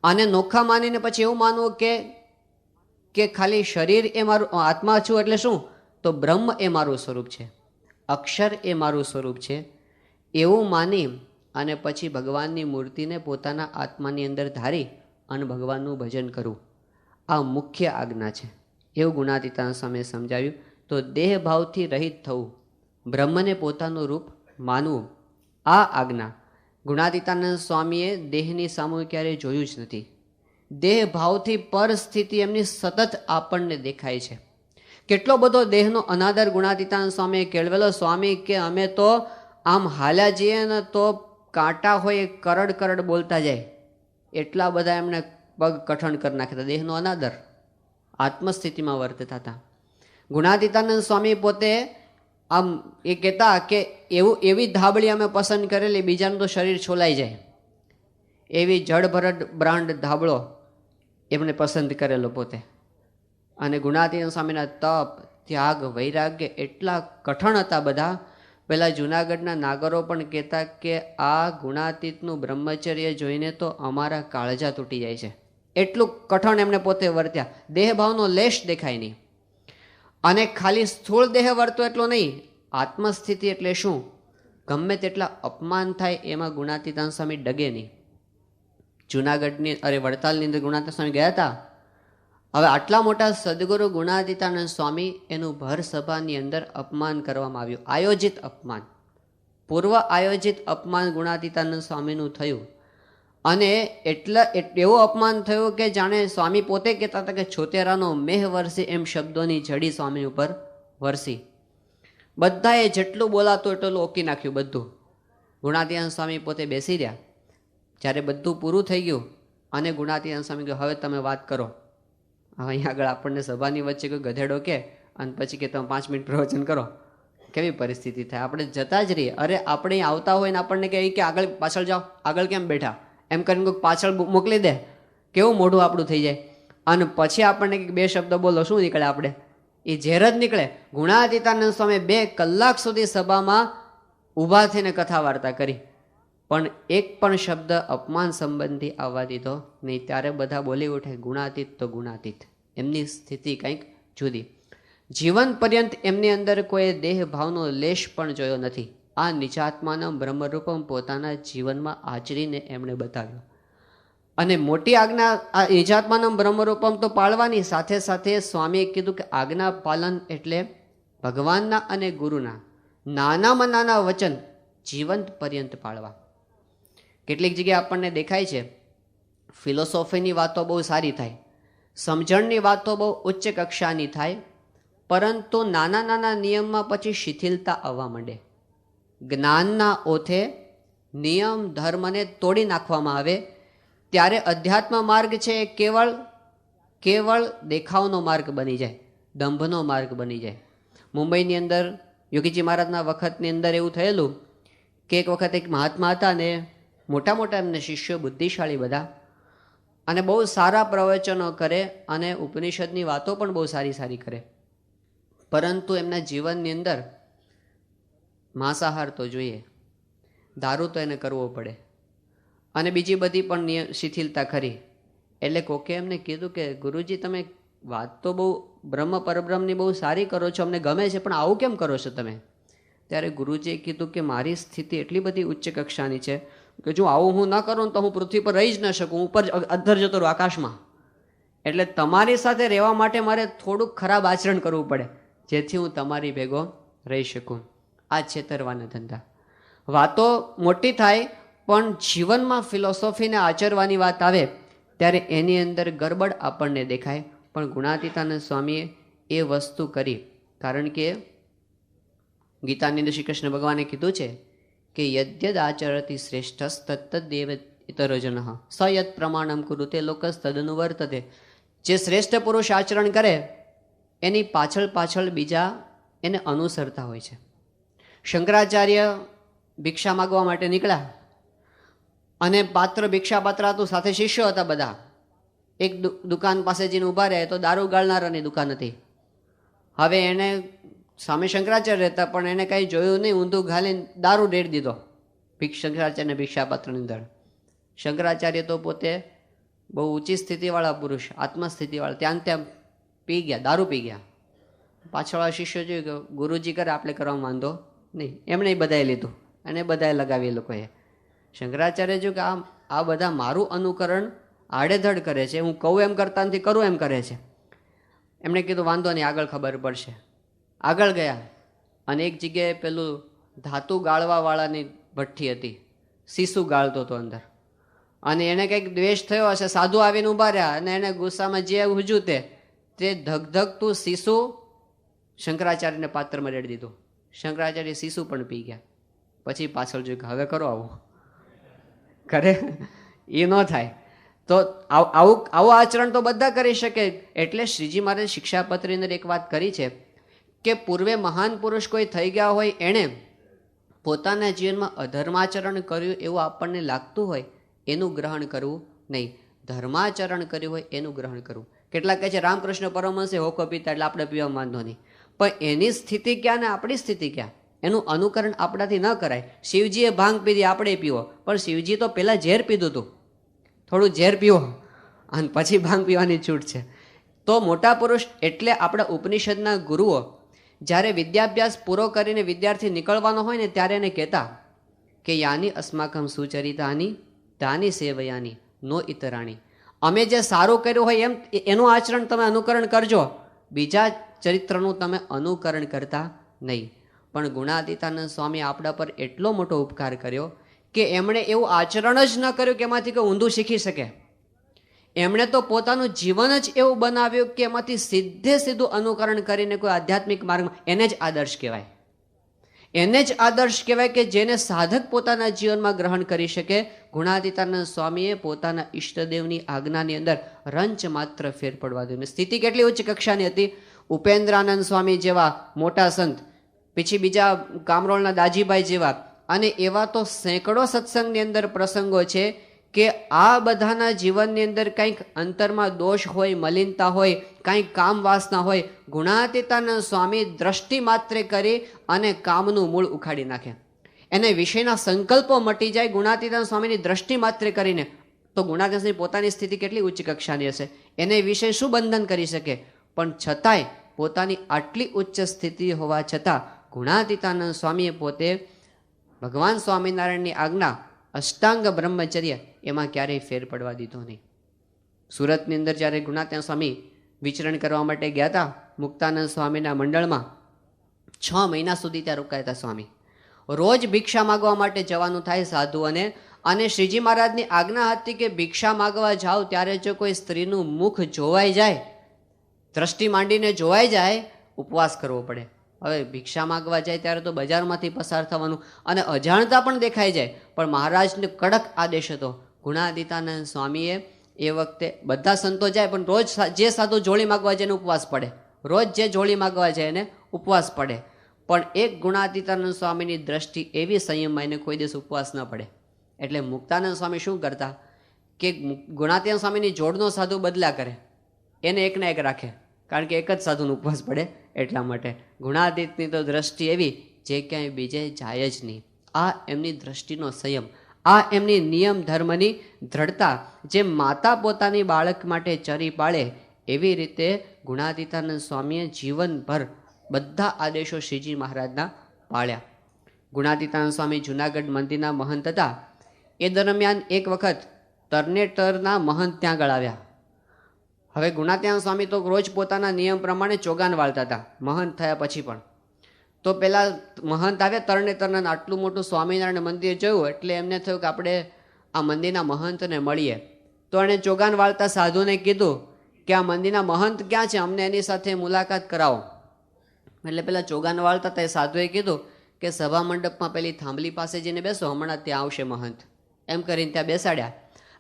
અને નોખા માનીને પછી એવું માનવું કે ખાલી શરીર એ મારું આત્મા છું એટલે શું? તો બ્રહ્મ એ મારું સ્વરૂપ છે, અક્ષર એ મારું સ્વરૂપ છે, એવું માની અને પછી ભગવાનની મૂર્તિને પોતાના આત્માની અંદર ધારી અને ભગવાનનું ભજન કરવું. આ મુખ્ય આજ્ઞા છે એવું ગુણાતીતાનંદ સ્વામીએ સમજાવ્યું. તો દેહ ભાવથી રહિત થવું, બ્રહ્મને પોતાનું રૂપ માનવું, આ આજ્ઞા ગુણાતીતાનંદ સ્વામીએ દેહની સામું ક્યારેય જોયું જ નથી. દેહ ભાવથી પર સ્થિતિ એમની સતત આપણને દેખાય છે. કેટલો બધો દેહનો અનાદર ગુણાતીતાનંદ સ્વામીએ કેળવેલો. સ્વામી કે અમે તો આમ હાલ્યા જઈએ ને તો કાંટા હોય કરડ કરડ બોલતા જાય, એટલા બધા એમને પગ કઠણ કરી નાખ્યા. દેહનો અનાદર આત્મસ્થિતિમાં વર્તતા હતા. ગુણાતીતાનંદ સ્વામી પોતે આમ એ કહેતા કે એવી ધાબળી અમે પસંદ કરેલી બીજાનું તો શરીર છોલાઈ જાય, એવી જળભરડ બ્રાન્ડ ધાબળો એમને પસંદ કરેલો પોતે. અને ગુણાતીતાનંદ સ્વામીના તપ, ત્યાગ, વૈરાગ્ય એટલા કઠણ હતા બધા. પેલા જૂનાગઢના નાગરો પણ કહેતા કે આ ગુણાતીતનું બ્રહ્મચર્ય જોઈને તો અમારા કાળજા તૂટી જાય છે, એટલું કઠણ એમને પોતે વર્ત્યા. દેહભાવનો લેશ દેખાય નહીં. અને ખાલી સ્થૂળ દેહ વર્તો એટલો નહીં, આત્મસ્થિતિ એટલે શું? ગમે તેટલા અપમાન થાય એમાં ગુણાતીતાનંદ સ્વામી ડગે નહીં. જૂનાગઢની વડતાલની અંદર ગુણાતીતાનંદ સ્વામી ગયા હતા. હવે આટલા મોટા સદગુરુ ગુણાતીતાનંદ સ્વામી એનું ભર સભાની અંદર અપમાન કરવામાં આવ્યું, આયોજિત અપમાન, પૂર્વ આયોજિત અપમાન ગુણાતીતાનંદ સ્વામીનું થયું. અને એવું અપમાન થયું કે જાણે સ્વામી પોતે કહેતા હતા કે છોતેરાનો મેહ વરસી એમ શબ્દોની જડી સ્વામી ઉપર વરસી. બધાએ જેટલું બોલાતું એટલું ઓકી નાખ્યું બધું. ગુણાતીતાનંદ સ્વામી પોતે બેસી રહ્યા. જ્યારે બધું પૂરું થઈ ગયું અને ગુણાતીતાનંદ સ્વામી કહ્યું હવે તમે વાત કરો. હવે અહીંયા આગળ આપણને સભાની વચ્ચે કોઈ ગધેડો કે અને પછી કે તમે 5 મિનિટ પ્રવચન કરો, કેવી પરિસ્થિતિ થાય? આપણે જતા જ રહીએ. અરે આપણે અહીં આવતા હોય ને આપણને કહે કે આગળ પાછળ જાઓ, આગળ કેમ બેઠા એમ કરીને કોઈક પાછળ મોકલી દે, કેવું મોઢું આપણું થઈ જાય. અને પછી આપણને 2 શબ્દ બોલો, શું નીકળે? આપણે એ ઝેર જ નીકળે. ગુણાતીતાનંદ સ્વામી 2 કલાક સુધી સભામાં ઊભા થઈને કથા વાર્તા કરી, પણ એક પણ શબ્દ અપમાન સંબંધી આવવા દીધો નહીં. ત્યારે બધા બોલી ઉઠે ગુણાતીત તો ગુણાતીત, એમની સ્થિતિ કંઈક જુદી. જીવન પર્યંત એમની અંદર કોઈ દેહ ભાવનો લેશ પણ જોયો નથી. આ નિજાત્માના બ્રહ્મરૂપમ પોતાના જીવનમાં આચરીને એમણે બતાવ્યું. અને મોટી આજ્ઞા આ નિજાત્માના બ્રહ્મરૂપમ તો પાળવાની સાથે સાથે સ્વામીએ કીધું કે આજ્ઞા પાલન એટલે ભગવાનના અને ગુરુના નાનામાં નાના વચન જીવંત પર્યંત પાળવા. કેટલીક જગ્યાએ આપણને દેખાય છે ફિલોસોફીની વાતો બહુ સારી થાય, સમજણની વાતો બહુ ઉચ્ચ કક્ષાની થાય, પરંતુ નાના નાના નિયમમાં પછી શિથિલતા આવવા માંડે. જ્ઞાનના ઓથે નિયમ ધર્મને તોડી નાખવામાં આવે ત્યારે અધ્યાત્મ માર્ગ છે એ કેવળ દેખાવનો માર્ગ બની જાય, દંભનો માર્ગ બની જાય. મુંબઈની અંદર યોગીજી મહારાજના વખતની અંદર એવું થયેલું કે એક વખત એક મહાત્મા હતા ને મોટા મોટા એમને શિષ્યો, બુદ્ધિશાળી બધા, અને બહુ સારા પ્રવચનો કરે અને ઉપનિષદની વાતો પણ બહુ સારી સારી કરે, પરંતુ એમના જીવનની અંદર માંસાહાર તો જોઈએ, દારૂ તો એને કરવો પડે, અને બીજી બધી પણ શિથિલતા ખરી. એટલે કોકે એમને કીધું કે ગુરુજી તમે વાત તો બહુ બ્રહ્મ પરબ્રહ્મની બહુ સારી કરો છો, અમને ગમે છે, પણ આવું કેમ કરો છો તમે? ત્યારે ગુરુજીએ કીધું કે મારી સ્થિતિ એટલી બધી ઉચ્ચ કક્ષાની છે કે જો આવું હું ન કરું તો હું પૃથ્વી પર રહી જ ન શકું, ઉપર અધ્ધર જતો રહું આકાશમાં. એટલે તમારી સાથે રહેવા માટે મારે થોડુંક ખરાબ આચરણ કરવું પડે જેથી હું તમારી ભેગો રહી શકું. આ છેતરવાના ધંધા. વાતો મોટી થાય પણ જીવનમાં ફિલોસોફીને આચરવાની વાત આવે ત્યારે એની અંદર ગરબડ આપણને દેખાય. પણ ગુણાતીતાનંદ સ્વામીએ એ વસ્તુ કરી, કારણ કે ગીતાની અંદર શ્રી કૃષ્ણ ભગવાને કીધું છે કે યદ્યદ આચરતી શ્રેષ્ઠ તત્તદેવ ઇતરજન સયત પ્રમાણમ કુરુતે લોકસ્તદનુવર્તતે. જે શ્રેષ્ઠ પુરુષ આચરણ કરે એની પાછળ બીજા એને અનુસરતા હોય છે. શંકરાચાર્ય ભિક્ષા માગવા માટે નીકળ્યા અને ભિક્ષા પાત્ર હતું, સાથે શિષ્યો હતા બધા. એક દુકાન પાસે જઈને ઊભા રહ્યા તો દારૂ ગાળનારાની દુકાન હતી. હવે એને સામે શંકરાચાર્ય રહેતા પણ એને કંઈ જોયું નહીં, ઊંધું ઘાલીને દારૂ રેડી દીધો શંકરાચાર્યને ભિક્ષાપાત્રની અંદર. શંકરાચાર્ય તો પોતે બહુ ઊંચી સ્થિતિવાળા પુરુષ, આત્મસ્થિતિવાળા, ત્યાં પી ગયા, દારૂ પી ગયા. પાછળવાળા શિષ્યો જોયું કે ગુરુજી કરે આપણે કરવામાં વાંધો નહીં, એમણે બધાએ લીધું અને બધાએ લગાવી. એ લોકોએ શંકરાચાર્ય જોયું કે આ બધા મારું અનુકરણ આડેધડ કરે છે, હું કહું એમ કરતા નથી, કરું એમ કરે છે. એમણે કીધું વાંધો નહીં, આગળ ખબર પડશે. આગળ ગયા અને એક જગ્યાએ પેલું ધાતુ ગાળવાવાળાની ભઠ્ઠી હતી, સીસું ગાળતો હતો અંદર, અને એને કંઈક દ્વેષ થયો હશે, સાધુ આવીને ઊભા રહ્યા અને એને ગુસ્સામાં જે હુજ્યું તે ધગધગતું સીસું શંકરાચાર્યને પાત્રમાં રેડી દીધું. શંકરાચાર્ય સીસું પણ પી ગયા. પછી પાછળ જોયું કે હવે કરો આવું, કરે એ ન થાય. તો આવું આચરણ તો બધા કરી શકે. એટલે શ્રીજી મહારાજ શિક્ષાપત્રની અંદર એક વાત કરી છે કે પૂર્વે મહાન પુરુષ કોઈ થઈ ગયા હોય, એણે પોતાના જીવનમાં અધર્માચરણ કર્યું એવું આપણને લાગતું હોય એનું ગ્રહણ કરવું નહીં, ધર્માચરણ કર્યું હોય એનું ગ્રહણ કરવું. કેટલાક કહે છે રામકૃષ્ણ પરમહંસે હોકો પીતા એટલે આપણે પીવા વાંધો નહીં, પણ એની સ્થિતિ ક્યાં ને આપણી સ્થિતિ ક્યાં, એનું અનુકરણ આપણાથી ન કરાય. શિવજીએ ભાંગ પીધી, આપણે પીવો, પણ શિવજી તો પહેલાં ઝેર પીધું હતું, થોડું ઝેર પીવો અને પછી ભાંગ પીવાની છૂટ છે. તો મોટા પુરુષ એટલે આપણા ઉપનિષદના ગુરુઓ જ્યારે વિદ્યાભ્યાસ પૂરો કરીને વિદ્યાર્થી નીકળવાનો હોય ને ત્યારે એને કહેતા કે યાની અસ્માકમ સુચરિતાની તાની સેવયાની નો ઇતરાણી. અમે જે સારું કર્યું હોય એનું આચરણ તમે અનુકરણ કરજો, બીજા ચરિત્રનું તમે અનુકરણ કરતા નહીં. પણ ગુણાતીતાનંદ સ્વામી આપણા પર એટલો મોટો ઉપકાર કર્યો કે એમણે એવું આચરણ જ ન કર્યું કે એમાંથી કોઈ ઊંધું શીખી શકે. એમણે તો પોતાનું જીવન જ એવું બનાવ્યું કે એમાંથી સીધું અનુકરણ કરીને કોઈ આધ્યાત્મિક માર્ગમાં, એને જ આદર્શ કહેવાય. એને જ આદર્શ કહેવાય કે જેને સાધક પોતાના જીવનમાં ગ્રહણ કરી શકે. ગુણાતીતાનંદ સ્વામીએ પોતાના ઈષ્ટદેવની આજ્ઞાની અંદર રંચ માત્ર ફેર પડવા દે. સ્થિતિ કેટલી ઉચ્ચ કક્ષાની હતી. ઉપેન્દ્રાનંદ સ્વામી જેવા મોટા સંત, પછી બીજા કામરોળના દાજીભાઈ જેવા, અને એવા તો સેંકડો સત્સંગની અંદર પ્રસંગો છે કે આ બધાના જીવનની અંદર કંઈક અંતરમાં દોષ હોય, મલિનતા હોય, કંઈક કામ વાસના હોય, ગુણાતીતાનંદ સ્વામી દ્રષ્ટિ માત્રે કરી અને કામનું મૂળ ઉખાડી નાખે. એને વિષયના સંકલ્પો મટી જાય ગુણાતીતાનંદ સ્વામીની દ્રષ્ટિ માત્રે કરીને. તો ગુણાતીતાનંદ સ્વામી પોતાની સ્થિતિ કેટલી ઉચ્ચ કક્ષાની હશે, એને વિષય શું બંધન કરી શકે? પણ છતાંય પોતાની આટલી ઉચ્ચ સ્થિતિ હોવા છતાં ગુણાતીતાનંદ સ્વામીએ પોતે ભગવાન સ્વામિનારાયણની આજ્ઞા અષ્ટાંગ બ્રહ્મચર્ય એમાં ક્યારેય ફેર પડવા દીધો નહીં. સુરતની અંદર જ્યારે ગુણાતીતાનંદ સ્વામી વિચરણ કરવા માટે ગયા હતા મુક્તાનંદ સ્વામીના મંડળમાં, 6 મહિના સુધી ત્યાં રોકાયા હતા સ્વામી. રોજ ભિક્ષા માગવા માટે જવાનું થાય સાધુઓને, અને શ્રીજી મહારાજની આજ્ઞા હતી કે ભિક્ષા માગવા જાઓ ત્યારે જો કોઈ સ્ત્રીનું મુખ જોવાઈ જાય, દ્રષ્ટિ માંડીને જોવાઈ જાય, ઉપવાસ કરવો પડે. હવે ભિક્ષા માગવા જાય ત્યારે તો બજારમાંથી પસાર થવાનું અને અજાણતા પણ દેખાઈ જાય, પણ મહારાજને કડક આદેશ હતો. ગુણાતીતાનંદ સ્વામીએ એ વખતે બધા સંતો જાય પણ રોજ જે સાધુ જોડી માગવા જાય એને ઉપવાસ પડે, રોજ જે જોડી માગવા જાય એને ઉપવાસ પડે. પણ એક ગુણાતીતાનંદ સ્વામીની દ્રષ્ટિ એવી સંયમમાં એને કોઈ દિવસ ઉપવાસ ન પડે. એટલે મુક્તાનંદ સ્વામી શું કરતા કે ગુણાતીતાનંદ સ્વામીની જોડનો સાધુ બદલા કરે, એને એકના એક રાખે, કારણ કે એક જ સાધુનો ઉપવાસ પડે એટલા માટે. ગુણાતીતની તો દ્રષ્ટિ એવી જે ક્યાંય બીજે જાય જ નહીં. આ એમની દ્રષ્ટિનો સંયમ, આ એમની નિયમ ધર્મની દ્રઢતા. જે માતા પોતાની બાળક માટે ચરી પાળે એવી રીતે ગુણાતીતાનંદ સ્વામીએ જીવનભર બધા આદેશો શ્રીજી મહારાજના પાળ્યા. ગુણાતીતાનંદ સ્વામી જુનાગઢ મંદિરના મહંત હતા. એ દરમિયાન એક વખત તરનેતરના મહંત ત્યાં આગળ આવ્યા. હવે ગુણાતીતાનંદ સ્વામી તો રોજ પોતાના નિયમ પ્રમાણે ચોગાન વાળતા હતા મહંત થયા પછી પણ. તો પેલા મહંત આવ્યા તરનેતરના, આટલું મોટું સ્વામિનારાયણ મંદિર જોયું એટલે એમને થયું કે આપણે આ મંદિરના મહંતને મળીએ. તો એણે ચોગાન વાળતા સાધુને કીધું કે આ મંદિરના મહંત ક્યાં છે, અમને એની સાથે મુલાકાત કરાવો. એટલે પેલા ચોગાન વાળતા હતા એ સાધુએ કીધું કે સભા મંડપમાં પેલી થાંભલી પાસે જઈને બેસો, હમણાં ત્યાં આવશે મહંત. એમ કરીને ત્યાં બેસાડ્યા.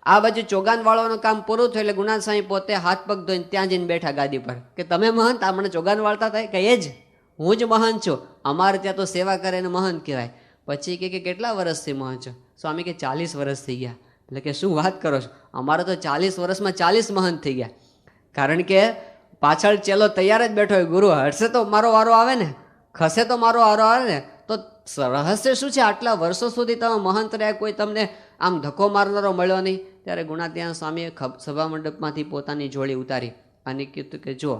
આ બાજુ ચોગાન વાળવાનું કામ પૂરું થયું એટલે ગુણાતીતાનંદ સ્વામી પોતે હાથ પગ ધોઈને ત્યાં જઈને બેઠા ગાદી પર કે તમે મહંત? આ મને ચોગાન વાળતા થાય કે એ જ હું જ મહંત છું, અમારે ત્યાં તો સેવા કરે એને મહંત કહેવાય. પછી કે કેટલા વર્ષથી મહંત છો? સ્વામી કે 40 વર્ષ થઈ ગયા. એટલે કે શું વાત કરો છો, અમારે તો 40 વર્ષમાં 40 મહંત થઈ ગયા. કારણ કે પાછળ ચેલો તૈયાર જ બેઠો હોય, ગુરુ હટશે તો મારો વારો આવે ને, ખસે તો મારો વારો આવે ને. તો રહસ્ય શું છે, આટલા વર્ષો સુધી તમે મહંત રહ્યા, કોઈ તમને આમ ધક્કો મારનારો મળ્યો નહીં. ત્યારે ગુણાતીતાનંદ સ્વામીએ સભા મંડપમાંથી પોતાની જોડી ઉતારી અને કીધું કે જો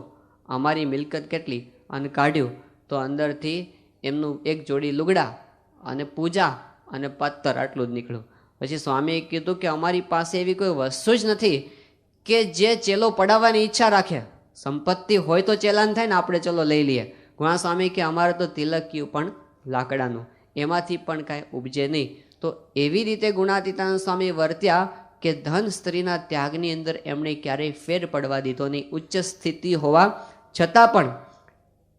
અમારી મિલકત કેટલી, અને કાઢ્યું તો અંદરથી એમનું એક જોડી લુગડા અને પૂજા અને પત્તર આટલું જ નીકળ્યું. પછી સ્વામીએ કીધું કે અમારી પાસે એવી કોઈ વસ્તુ જ નથી કે જે ચેલો પડાવવાની ઈચ્છા રાખે. સંપત્તિ હોય તો ચેલાન થાય ને, આપણે ચલો લઈ લઈએ. ગુણા સ્વામી કે અમારે તો તિલક્યું પણ લાકડાનું, એમાંથી પણ કાંઈ ઉપજે નહીં. તો એવી રીતે ગુણાતીતાનંદ સ્વામી વર્ત્યા કે ધન સ્ત્રીના ત્યાગની અંદર એમણે ક્યારેય ફેર પડવા દીધો નહીં. ઉચ્ચ સ્થિતિ હોવા છતાં પણ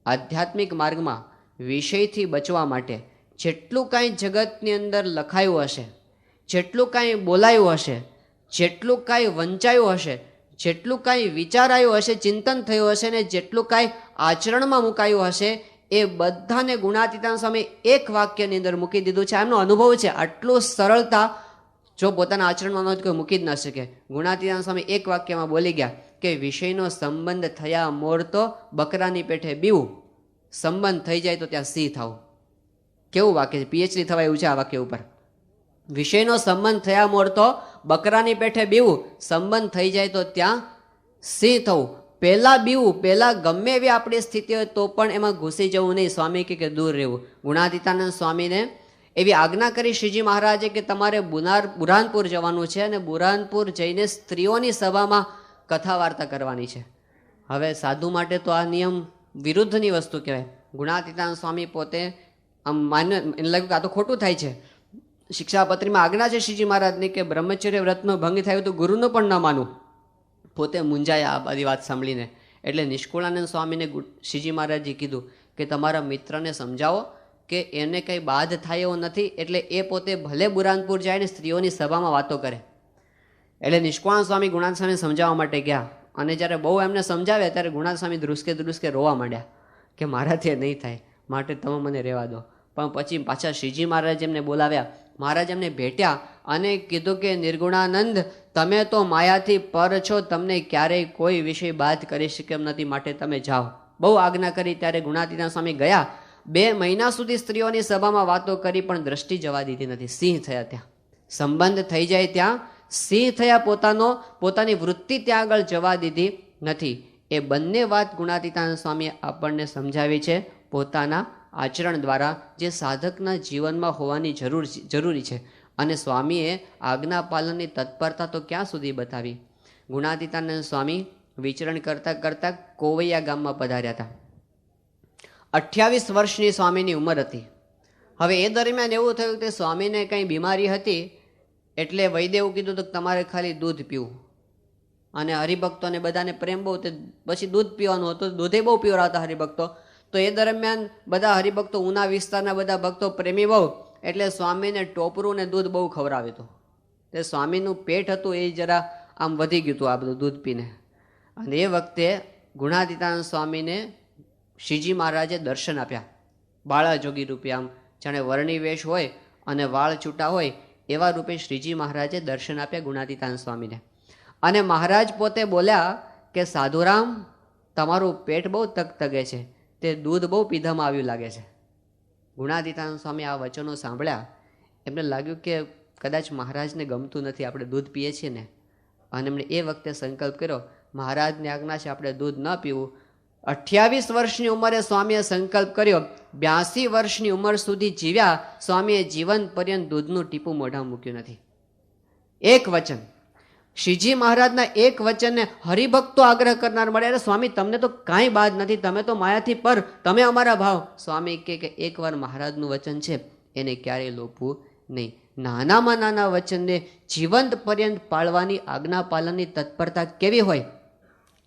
આધ્યાત્મિક માર્ગમાં વિષયથી બચવા માટે જેટલું કાંઈ જગતની અંદર લખાયું હશે, જેટલું કાંઈ બોલાયું હશે, જેટલું કાંઈ વંચાયું હશે, જેટલું કાંઈ વિચારાયું હશે, ચિંતન થયું હશે, ને જેટલું કાંઈ આચરણમાં મુકાયું હશે, એ બધાને ગુણાતીતાનંદ સ્વામી એક વાક્યની અંદર મૂકી દીધું છે. એમનો અનુભવ છે. આટલું સરળતા જો પોતાના આચરણમાં ન કોઈ મૂકી જ ન શકે. ગુણાતીતાનંદ સ્વામી એક વાક્યમાં બોલી ગયા કે વિષયનો સંબંધ થયા મોર તો બકરાની પેઠે બીવું, સંબંધ થઈ જાય તો ત્યાં સિંહ થવું. કેવું વાક્ય છે, પીએચડી થવાય એવું છે આ વાક્ય ઉપર. વિષયનો સંબંધ થયા મોર તો બકરાની પેઠે બીવું, સંબંધ થઈ જાય તો ત્યાં સિંહ થવું. પહેલાં બીવું, પહેલાં ગમે એવી આપણી સ્થિતિ હોય તો પણ એમાં ઘૂસી જવું નહીં. સ્વામી કે દૂર રહેવું. ગુણાતીતાનંદ સ્વામીને એવી આજ્ઞા કરી શ્રીજી મહારાજે કે તમારે બુરહાનપુર જવાનું છે અને બુરહાનપુર જઈને સ્ત્રીઓની સભામાં કથા વાર્તા કરવાની છે. હવે સાધુ માટે તો આ નિયમ વિરુદ્ધની વસ્તુ કહેવાય. ગુણાતીતાનંદ સ્વામી પોતે આમ માન્ય એને લાગ્યું કે આ તો ખોટું થાય છે. શિક્ષાપત્રીમાં આજ્ઞા છે શ્રીજી મહારાજની કે બ્રહ્મચર્ય વ્રતનો ભંગ થાય તો ગુરુનું પણ ન માનવું. પોતે મૂંઝાયા આ બધી વાત સાંભળીને. એટલે નિષ્કુળાનંદ સ્વામીને શ્રીજી મહારાજે કીધું કે તમારા મિત્રને સમજાવો કે એને કંઈ બાધ થાય એવું નથી, એટલે એ પોતે ભલે બુરહાનપુર જાય ને સ્ત્રીઓની સભામાં વાતો કરે. એટલે નિષ્કુળાનંદ સ્વામી ગુણાતીતાનંદ સ્વામીને સમજાવવા માટે ગયા અને જ્યારે બહુ એમને સમજાવ્યા ત્યારે ગુણાતીતાનંદ સ્વામી ધ્રુસકે રોવા માંડ્યા કે મારાથી નહીં થાય, માટે તમે મને રહેવા દો. પણ પછી પાછા શ્રીજી મહારાજ એમને બોલાવ્યા. મહારાજ એમને ભેટ્યા અને કીધું કે નિર્ગુણાનંદ, તમે તો માયાથી પર છો, તમને ક્યારેય કોઈ વિષય બાદ કરી શકે એમ નથી, માટે તમે જાઓ. બહુ આજ્ઞા કરી. ત્યારે ગુણાતીતાનંદ સ્વામી ગયા. 2 મહિના સુધી સ્ત્રીઓની સભામાં વાતો કરી પણ દ્રષ્ટિ જવા દીધી નથી. સિંહ થયા ત્યાં. સંબંધ થઈ જાય ત્યાં સિંહ થયા. પોતાની વૃત્તિ ત્યાં આગળ જવા દીધી નથી. એ બંને વાત ગુણાતીતાનંદ સ્વામીએ આપણને સમજાવી છે પોતાના આચરણ દ્વારા, જે સાધકના જીવનમાં હોવાની જરૂરી છે. અને સ્વામીએ આજ્ઞા પાલનની તત્પરતા તો ક્યાં સુધી બતાવી. ગુણાતીતાનંદ સ્વામી વિચરણ કરતાં કરતાં કોવૈયા ગામમાં પધાર્યા હતા. 28 વર્ષની સ્વામીની ઉંમર હતી. હવે એ દરમિયાન એવું થયું કે સ્વામીને કંઈ બીમારી હતી, એટલે વૈદ્ય એવું કીધું તો તમારે ખાલી દૂધ પીવું, અને હરિભક્તોને બધાને પ્રેમ બહુ, તે પછી દૂધ પીવાનું હતું, દૂધે બહુ પીવડાવતા હરિભક્તો. તો એ દરમિયાન બધા હરિભક્તો, ઉના વિસ્તારના બધા ભક્તો પ્રેમી બહુ, એટલે સ્વામીને ટોપરું ને દૂધ બહુ ખવડાવ્યું હતું. તે સ્વામીનું પેટ હતું એ જરા આમ વધી ગયું હતું આ બધું દૂધ પીને. અને એ વખતે ગુણાતીતાનંદ સ્વામીને શ્રીજી મહારાજે દર્શન આપ્યા, બાળાજોગી રૂપે, આમ જાણે વર્ણી વેશ હોય અને વાળ છૂટા હોય એવા રૂપે શ્રીજી મહારાજે દર્શન આપ્યા ગુણાતીતાનંદ સ્વામીને. અને મહારાજ પોતે બોલ્યા કે સાધુરામ, તમારું પેટ બહુ તગતગે છે, તે દૂધ બહુ પીધામાં આવ્યું લાગે છે. ગુણાતીતાનંદ સ્વામી આ વચનો સાંભળ્યા, એમને લાગ્યું કે કદાચ મહારાજને ગમતું નથી આપણે દૂધ પીએ છીએ ને. અને એમણે એ વખતે સંકલ્પ કર્યો, મહારાજની આજ્ઞા છે આપણે દૂધ ન પીવું. 28 વર્ષની ઉંમરે સ્વામીએ સંકલ્પ કર્યો. 82 વર્ષની ઉંમર સુધી જીવ્યા. સ્વામીએ જીવન પર્યંત દૂધનું ટીપું મોઢા મૂક્યું નથી. એક વચન, શ્રીજી મહારાજના એક વચનને હરિભક્તો આગ્રહ કરનાર મળે, અરે સ્વામી તમને તો કાંઈ બાદ નથી, તમે તો માયાથી પર, તમે અમારા ભાવ. સ્વામી કહે કે એકવાર મહારાજનું વચન છે એને ક્યારેય લોપવું નહીં. નાનામાં નાના વચનને જીવંત પર્યંત પાળવાની આજ્ઞા પાલનની તત્પરતા કેવી હોય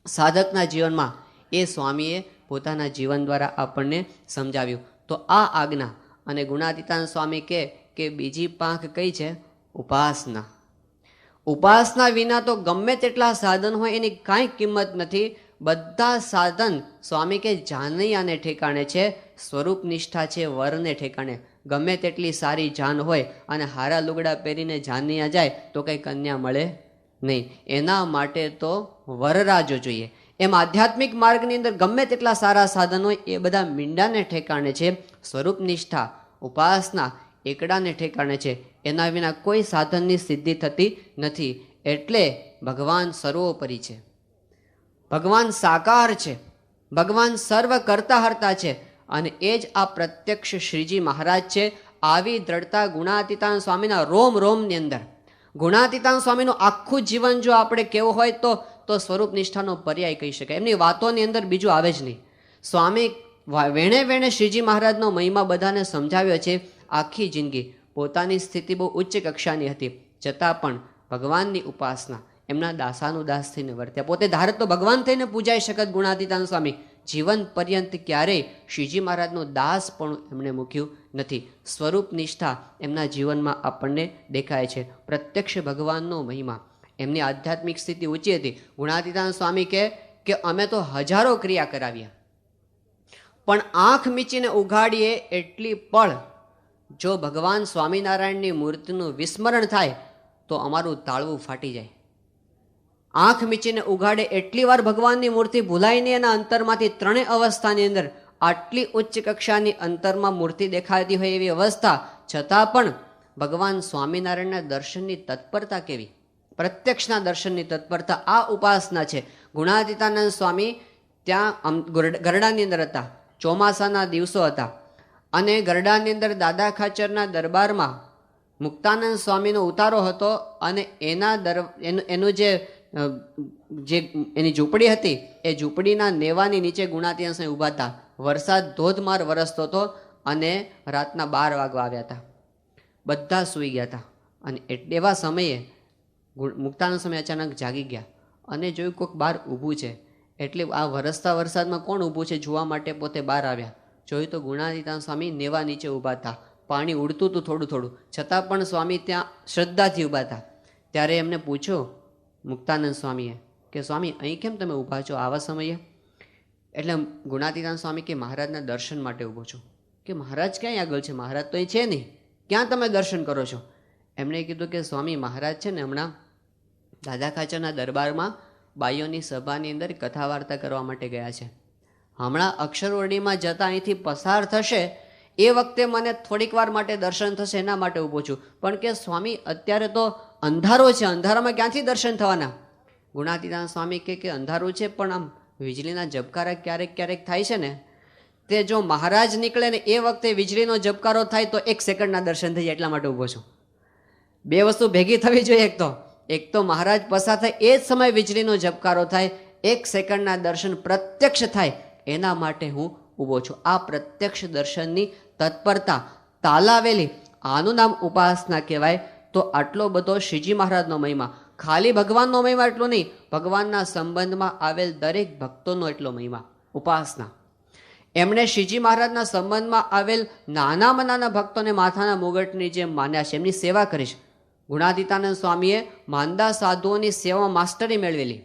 સાધકના જીવનમાં, એ સ્વામીએ પોતાના જીવન દ્વારા આપણને સમજાવ્યું. તો આ આજ્ઞા, અને ગુણાતીતાનંદ સ્વામી કહે કે બીજી પાંખ કઈ છે? ઉપાસના. ઉપાસના વિના તો ગમે તેટલા સાધન હોય એની કાંઈ કિંમત નથી. બધા સાધન સ્વામી કે જાનૈયાને ઠેકાણે છે, સ્વરૂપ નિષ્ઠા છે વરને ઠેકાણે. ગમે તેટલી સારી જાન હોય અને હારા લુગડા પહેરીને જાનૈયા જાય તો કંઈ કન્યા મળે નહીં. એના માટે તો વરરાજો જોઈએ. એમ આધ્યાત્મિક માર્ગની અંદર ગમે તેટલા સારા સાધન હોય એ બધા મીંડાને ઠેકાણે છે. સ્વરૂપ નિષ્ઠા, ઉપાસના એકડાને ઠેકાણે છે. એના વિના કોઈ સાધનની સિદ્ધિ થતી નથી. એટલે ભગવાન સર્વોપરી છે, ભગવાન સાકાર છે, ભગવાન સર્વ કરતા હરતા છે. અને એ જ આ પ્રત્યક્ષ શ્રીજી મહારાજ છે. આવી દ્રઢતા ગુણાતીતાનંદ સ્વામીના રોમ રોમની અંદર. ગુણાતીતાનંદ સ્વામીનું આખું જીવન જો આપણે કેવું હોય તો સ્વરૂપ નિષ્ઠાનો પર્યાય કહી શકાય. એમની વાતોની અંદર બીજું આવે જ નહીં. સ્વામી વેણે વેણે શ્રીજી મહારાજનો મહિમા બધાને સમજાવ્યો છે. આખી જિંદગી પોતાની સ્થિતિ બહુ ઉચ્ચ કક્ષાની હતી, છતાં પણ ભગવાનની ઉપાસના, એમના દાસાનું દાસ થઈને વર્ત્યા. પોતે ધારત તો ભગવાન થઈને પૂજાઈ શકત ગુણાતીતાનંદ સ્વામી. જીવન પર્યંત ક્યારેય શ્રીજી મહારાજનું દાસ પણ એમણે મૂક્યું નથી. સ્વરૂપ નિષ્ઠા એમના જીવનમાં આપણને દેખાય છે. પ્રત્યક્ષ ભગવાનનો મહિમા, એમની આધ્યાત્મિક સ્થિતિ ઊંચી હતી. ગુણાતીતાનંદ સ્વામી કહે કે અમે તો હજારો ક્રિયા કરાવ્યા, પણ આંખ મીચીને ઉઘાડીએ એટલી પળ જો ભગવાન સ્વામિનારાયણની મૂર્તિનું વિસ્મરણ થાય તો અમારું તાળવું ફાટી જાય. આંખ મીચીને ઉઘાડે એટલી વાર ભગવાનની મૂર્તિ ભૂલાય નહીં. એના અંતરમાંથી ત્રણેય અવસ્થાની અંદર આટલી ઉચ્ચ કક્ષાની અંતરમાં મૂર્તિ દેખાતી હોય એવી અવસ્થા, છતાં પણ ભગવાન સ્વામિનારાયણના દર્શનની તત્પરતા કેવી, પ્રત્યક્ષના દર્શનની તત્પરતા. આ ઉપાસના છે. ગુણાતીતાનંદ સ્વામી ત્યાં ગરડાની અંદર હતા, ચોમાસાના દિવસો હતા, અને ગરડાની અંદર દાદા ખાચરના દરબારમાં મુક્તાનંદ સ્વામીનો ઉતારો હતો. અને એનું જે એની ઝૂંપડી હતી એ ઝૂંપડીના નેવાની નીચે ગુણાતીતાનંદ સ્વામી ઊભા હતા. વરસાદ ધોધમાર વરસતો હતો અને રાતના 12 વાગવા આવ્યા હતા. બધા સૂઈ ગયા હતા. અને એવા સમયે મુક્તાનંદ સ્વામી અચાનક જાગી ગયા અને જોયું કોઈક બહાર ઊભું છે. એટલે આ વરસતા વરસાદમાં કોણ ઊભું છે જોવા માટે પોતે બહાર આવ્યા. જોયું તો ગુણાતીતાનંદ સ્વામી નેવા નીચે ઊભા હતા. પાણી ઉડતું હતું થોડું થોડું, છતાં પણ સ્વામી ત્યાં શ્રદ્ધાથી ઊભા હતા. ત્યારે એમને પૂછ્યું મુક્તાનંદ સ્વામીએ કે સ્વામી અહીં કેમ તમે ઊભા છો આવા સમયે? એટલે ગુણાતીતાનંદ સ્વામી કે મહારાજના દર્શન માટે ઊભો છું. કે મહારાજ ક્યાંય આગળ છે? મહારાજ તો અહીં છે નહીં, ક્યાં તમે દર્શન કરો છો? એમણે કીધું કે સ્વામી મહારાજ છે ને હમણાં દાદા ખાચરના દરબારમાં બાઈઓની સભાની અંદર કથા વાર્તા કરવા માટે ગયા છે. હમણાં અક્ષરવર્ણીમાં જતા અહીંથી પસાર થશે એ વખતે મને થોડીક વાર માટે દર્શન થશે, એના માટે ઊભો છું. પણ કે સ્વામી અત્યારે તો અંધારો છે, અંધારામાં ક્યાંથી દર્શન થવાના? ગુણાતીતાનંદ સ્વામી કે અંધારું છે પણ આમ વીજળીના ઝબકારા ક્યારેક ક્યારેક થાય છે ને, તે જો મહારાજ નીકળે ને એ વખતે વીજળીનો ઝબકારો થાય તો 1 સેકન્ડના દર્શન થઈ જાય, એટલા માટે ઊભો છું. બે વસ્તુ ભેગી થવી જોઈએ. એક તો મહારાજ પસાર થાય એ જ સમયે વીજળીનો ઝબકારો થાય, 1 સેકન્ડના દર્શન પ્રત્યક્ષ થાય, એના માટે હું ઊભો છું. આ પ્રત્યક્ષ દર્શનની તત્પરતા તાલાવેલી, આનું નામ ઉપાસના કહેવાય. તો આટલો બધો શ્રીજી મહારાજનો મહિમા, ખાલી ભગવાનનો મહિમા એટલો નહીં, ભગવાનના સંબંધમાં આવેલ દરેક ભક્તોનો એટલો મહિમા, ઉપાસના. એમણે શ્રીજી મહારાજના સંબંધમાં આવેલ નાનામાં નાના ભક્તોને માથાના મુગટની જેમ માન્યા છે, એમની સેવા કરી છે. ગુણાતીતાનંદ સ્વામીએ માંદા સાધુઓની સેવામાં માસ્ટરી મેળવેલી.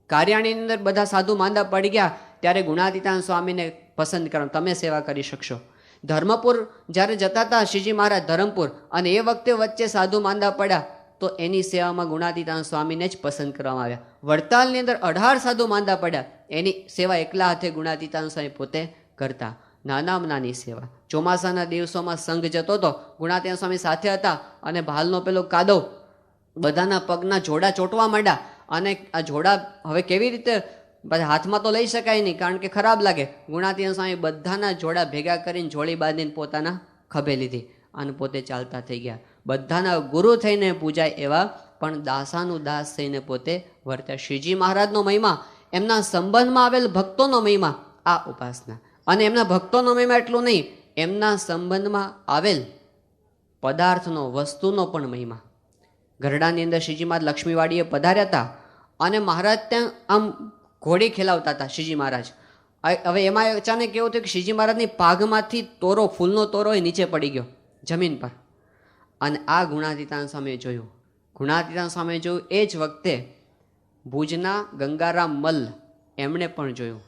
કાર્યાણીની અંદર બધા સાધુ માંદા પડી ગયા ત્યારે ગુણાતીતાનંદ સ્વામીને પસંદ કરો, તમે સેવા કરી શકશો. ધર્મપુર જ્યારે જતા હતા શ્રીજી મહારાજ ધરમપુર, અને એ વખતે વચ્ચે સાધુ માંદા પડ્યા તો એની સેવામાં ગુણાતીતાનંદ સ્વામીને જ પસંદ કરવામાં આવ્યા. વડતાલની અંદર 18 સાધુ માંદા પડ્યા, એની સેવા એકલા હાથે ગુણાતીતાનંદ સ્વામી પોતે કરતા. નાનામાં નાની સેવા. ચોમાસાના દિવસોમાં સંઘ જતો હતો, ગુણાતીતાનંદ સ્વામી સાથે હતા, અને ભાલનો પેલો કાદવ બધાના પગના જોડા ચોંટવા માંડ્યા, અને આ જોડા હવે કેવી રીતે હાથમાં તો લઈ શકાય નહીં, કારણ કે ખરાબ લાગે. ગુણાતીતાનંદ સ્વામી બધાના જોડા ભેગા કરીને જોડી બાંધીને પોતાના ખભે લીધી અને પોતે ચાલતા થઈ ગયા. બધાના ગુરુ થઈને પૂજાય એવા, પણ દાસાનું દાસ થઈને પોતે વર્ત્યા. શ્રીજી મહારાજનો મહિમા, એમના સંબંધમાં આવેલ ભક્તોનો મહિમા, આ ઉપાસના. અને એમના ભક્તોનો મહિમા એટલું નહીં, એમના સંબંધમાં આવેલ પદાર્થનો, વસ્તુનો પણ મહિમા. ગરડાની અંદર શ્રીજી મહારાજ લક્ષ્મીવાડીએ પધાર્યા હતા, અને મહારાજ ત્યાં આમ ઘોડી ખેલાવતા હતા શ્રીજી મહારાજ. હવે એમાં અચાનક એવું થયું કે શ્રીજી મહારાજની પાઘમાંથી તોરો, ફૂલનો તોરો એ નીચે પડી ગયો જમીન પર. અને આ ગુણાતીતાનંદ સ્વામીએ જોયું. ગુણાતીતાનંદ સ્વામીએ જોયું એ જ વખતે ભુજના ગંગારામ મલ્લ એમણે પણ જોયું,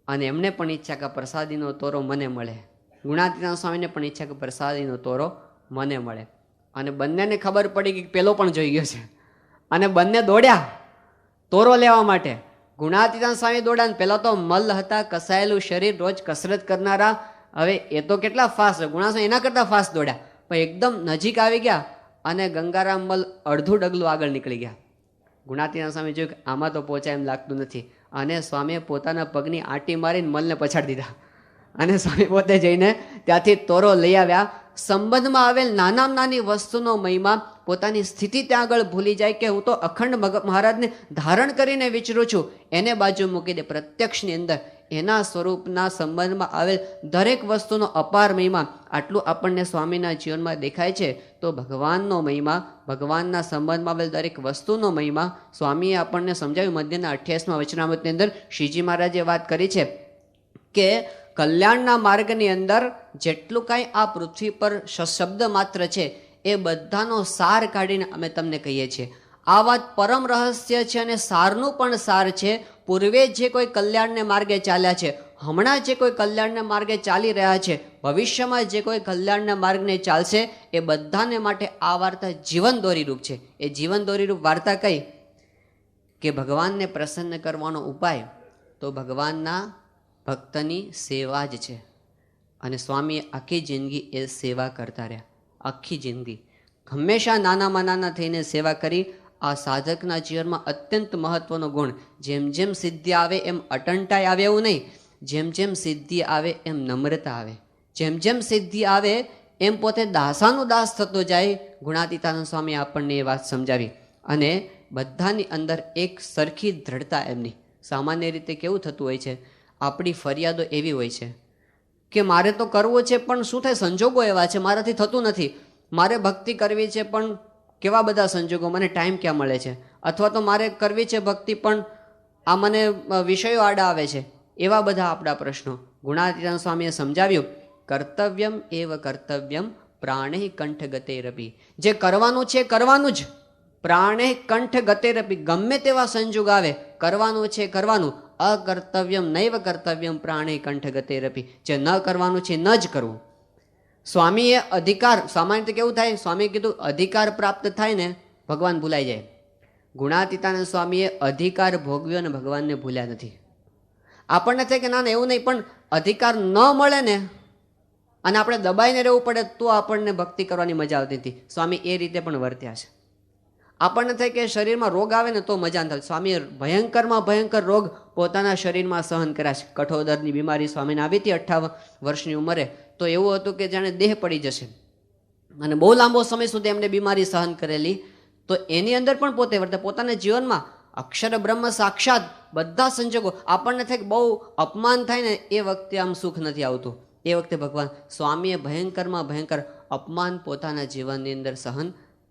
અને એમને પણ ઈચ્છા કે પ્રસાદીનો તોરો મને મળે. ગુણાતીતાનંદ સ્વામીને પણ ઈચ્છા કે પ્રસાદીનો તોરો મને મળે. અને બંનેને ખબર પડી કે પેલો પણ જોઈ ગયો છે, અને બંને દોડ્યા તોરો લેવા માટે. ગુણાતીતાનંદ સ્વામી દોડ્યા, ને પેલા તો મલ્લ હતા, કસાયેલું શરીર, રોજ કસરત કરનારા. હવે એ તો કેટલા ફાસ્ટ, ગુણાસ્વામી એના કરતાં ફાસ્ટ દોડ્યા, પણ એકદમ નજીક આવી ગયા, અને ગંગારામ મલ્લ અડધું ડગલું આગળ નીકળી ગયા. ગુણાતીતાનંદ સ્વામી જોયું કે આમાં તો પહોંચાય એમ લાગતું નથી, અને સ્વામીએ પોતાના પગની આંટી મારીને મલને પછાડી દીધા, અને સ્વામી પોતે જઈને ત્યાંથી તોરો લઈ આવ્યા. સંબંધમાં આવેલ નાનામાં નાની વસ્તુનો મહિમા, પોતાની સ્થિતિ ત્યાં આગળ ભૂલી જાય કે હું તો અખંડ મહારાજને ધારણ કરીને વિચરું છું, એને બાજુ મૂકી દે. પ્રત્યક્ષની અંદર એના સ્વરૂપના સંબંધમાં આવેલ દરેક વસ્તુનો અપાર મહિમા, આટલું આપણને સ્વામીના જીવનમાં દેખાય છે. તો ભગવાનનો મહિમા, ભગવાનના સંબંધમાં આવેલ દરેક વસ્તુનો મહિમા સ્વામીએ આપણને સમજાવ્યું. મધ્યના 28મા વચનામૃતની અંદર શ્રીજી મહારાજે વાત કરી છે કે કલ્યાણના માર્ગની અંદર જેટલું કાંઈ આ પૃથ્વી પર શબ્દ માત્ર છે, એ બધાનો સાર કાઢીને અમે તમને કહીએ છીએ. આ વાત પરમ રહસ્ય છે, અને સારનું પણ સાર છે. પૂર્વે જે કોઈ કલ્યાણને માર્ગે ચાલ્યા છે, હમણાં જે કોઈ કલ્યાણને માર્ગે ચાલી રહ્યા છે, ભવિષ્યમાં જે કોઈ કલ્યાણના માર્ગને ચાલશે, એ બધાને માટે આ વાર્તા જીવન દોરીરૂપ છે. એ જીવન દોરીરૂપ વાર્તા કઈ કે ભગવાનને પ્રસન્ન કરવાનો ઉપાય તો ભગવાનના ભક્તની સેવા જ છે. અને સ્વામીએ આખી જિંદગી એ સેવા કરતા રહ્યા, આખી જિંદગી હંમેશા નાનામાં નાના થઈને સેવા કરી. આ સાધકના જીવનમાં અત્યંત મહત્વનો ગુણ. જેમ જેમ સિદ્ધિ આવે એમ અટંટાઈ આવે એવું નહીં, જેમ જેમ સિદ્ધિ આવે એમ નમ્રતા આવે, જેમ જેમ સિદ્ધિ આવે એમ પોતે દાસાનું દાસ થતો જાય. ગુણાતીતાનંદ સ્વામી આપણને એ વાત સમજાવી. અને બધાની અંદર એક સરખી દ્રઢતા એમની. સામાન્ય રીતે કેવું થતું હોય છે, આપણી ફરિયાદો એવી હોય છે કે મારે તો કરવું છે પણ શું થાય, સંજોગો એવા છે, મારાથી થતું નથી. મારે ભક્તિ કરવી છે પણ કેવા બધા સંજોગો, મને ટાઈમ ક્યાં મળે છે. અથવા તો મારે કરવી છે ભક્તિ પણ આ મને વિષયો આડા આવે છે. એવા બધા આપણા પ્રશ્નો. ગુણાતીતાનંદ સ્વામીએ સમજાવ્યું, કર્તવ્યમ એવ કર્તવ્યમ પ્રાણે કંઠ ગતેરપી. જે કરવાનું છે કરવાનું જ, પ્રાણે કંઠ ગતેરપી. ગમે તેવા સંજોગ આવે, કરવાનું છે કરવાનું. અકર્તવ્યમ નૈવ કર્તવ્યમ પ્રાણે કંઠ ગતેરપી. જે ન કરવાનું છે ન જ કરવું. સ્વામીએ અધિકાર, સામાન્ય રીતે કેવું થાય, સ્વામીએ કીધું અધિકાર પ્રાપ્ત થાય ને ભગવાન ભૂલાઈ જાય. ગુણાતીતાનંદ સ્વામીએ અધિકાર ભોગવ્યો અને ભગવાનને ભૂલ્યા નથી. આપણને થાય કે ના ના એવું નહીં, પણ અધિકાર ન મળે ને અને આપણે દબાઈને રહેવું પડે તો આપણને ભક્તિ કરવાની મજા આવતી હતી. સ્વામી એ રીતે પણ વર્ત્યા છે. આપણને થાય કે શરીરમાં રોગ આવે ને તો મજા ન થાય. સ્વામીએ ભયંકરમાં ભયંકર રોગ પોતાના શરીરમાં સહન કર્યા છે. કઠોદરની બીમારી સ્વામીને આવી હતી 58 વર્ષની ઉંમરે. તો એવું હતું કે જાણે દેહ પડી જશે, અને બહુ લાંબો સમય સુધી એમને બીમારી સહન કરેલી. તો એની અંદર પણ પોતે વર્તે, પોતાના જીવનમાં અક્ષર બ્રહ્મ સાક્ષાત બધા સંજોગો. આપણને થાય કે બહુ અપમાન થાય ને એ વખતે આમ સુખ નથી આવતું, એ વખતે ભગવાન સ્વામીએ ભયંકરમાં ભયંકર અપમાન પોતાના જીવનની અંદર સહન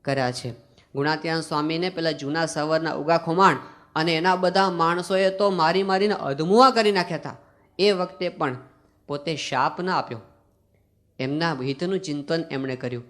કર્યા છે. ગુણાતીતાનંદ સ્વામીને પેલા જૂના સવરના ઉગા ખોમાણ અને એના બધા માણસોએ તો મારી મારીને અધમુઆ કરી નાખ્યા હતા. એ વખતે પણ પોતે શાપ ન આપ્યો. એમના હિતનું ચિંતન એમણે કર્યું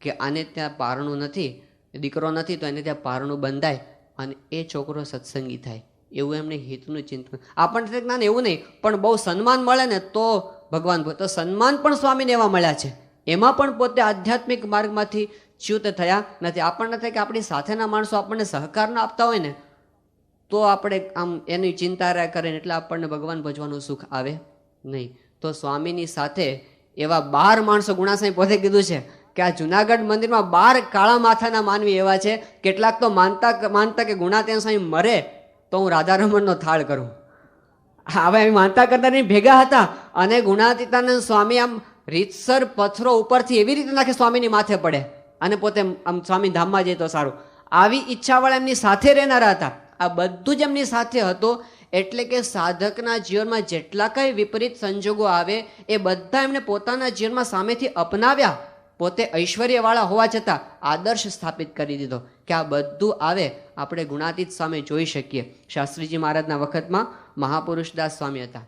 કે આને ત્યાં પારણું નથી, દીકરો નથી, તો એને ત્યાં પારણું બંધાય અને એ છોકરો સત્સંગી થાય, એવું એમણે હિતનું ચિંતન. આપણને જ્ઞાન એવું નહીં, પણ બહુ સન્માન મળે ને તો ભગવાન, તો સન્માન પણ સ્વામીને એવા મળ્યા છે. એમાં પણ પોતે આધ્યાત્મિક માર્ગમાંથી ચ્યુત થયા નથી. આપણને થાય કે આપણી સાથેના માણસો આપણને સહકાર ન આપતા હોય ને તો આપણે આમ એની ચિંતા રહ્યા કરે એટલે આપણને ભગવાન ભજવાનું સુખ આવે નહીં. તો સ્વામીની સાથે એવા 12 માણસો, ગુણાસાઈ પોતે કીધું છે કે આ જુનાગઢ મંદિરમાં 12 કાળા માથાના માનવી એવા છે. કેટલાક તો માનતા કે ગુણાતીતાનંદ સ્વામી મરે તો હું રાધારમણનો થાળ કરું. હવે માનતા કરતા નહીં, ભેગા હતા. અને ગુણાતીતાનંદ સ્વામી આમ રીતસર પથ્થરો ઉપરથી એવી રીતે નાખે સ્વામીની માથે પડે અને પોતે આમ સ્વામી ધામમાં જાય તો સારું, આવી ઈચ્છાવાળા એમની સાથે રહેનારા હતા. આ બધું જ એમની સાથે હતું. એટલે કે સાધકના જીવનમાં જેટલા કંઈ વિપરીત સંજોગો આવે એ બધા એમણે પોતાના જીવનમાં સામેથી અપનાવ્યા. પોતે ઐશ્વર્યવાળા હોવા છતાં આદર્શ સ્થાપિત કરી દીધો કે આ બધું આવે આપણે ગુણાતીત સામે જોઈ શકીએ. શાસ્ત્રીજી મહારાજના વખતમાં મહાપુરુષદાસ સ્વામી હતા.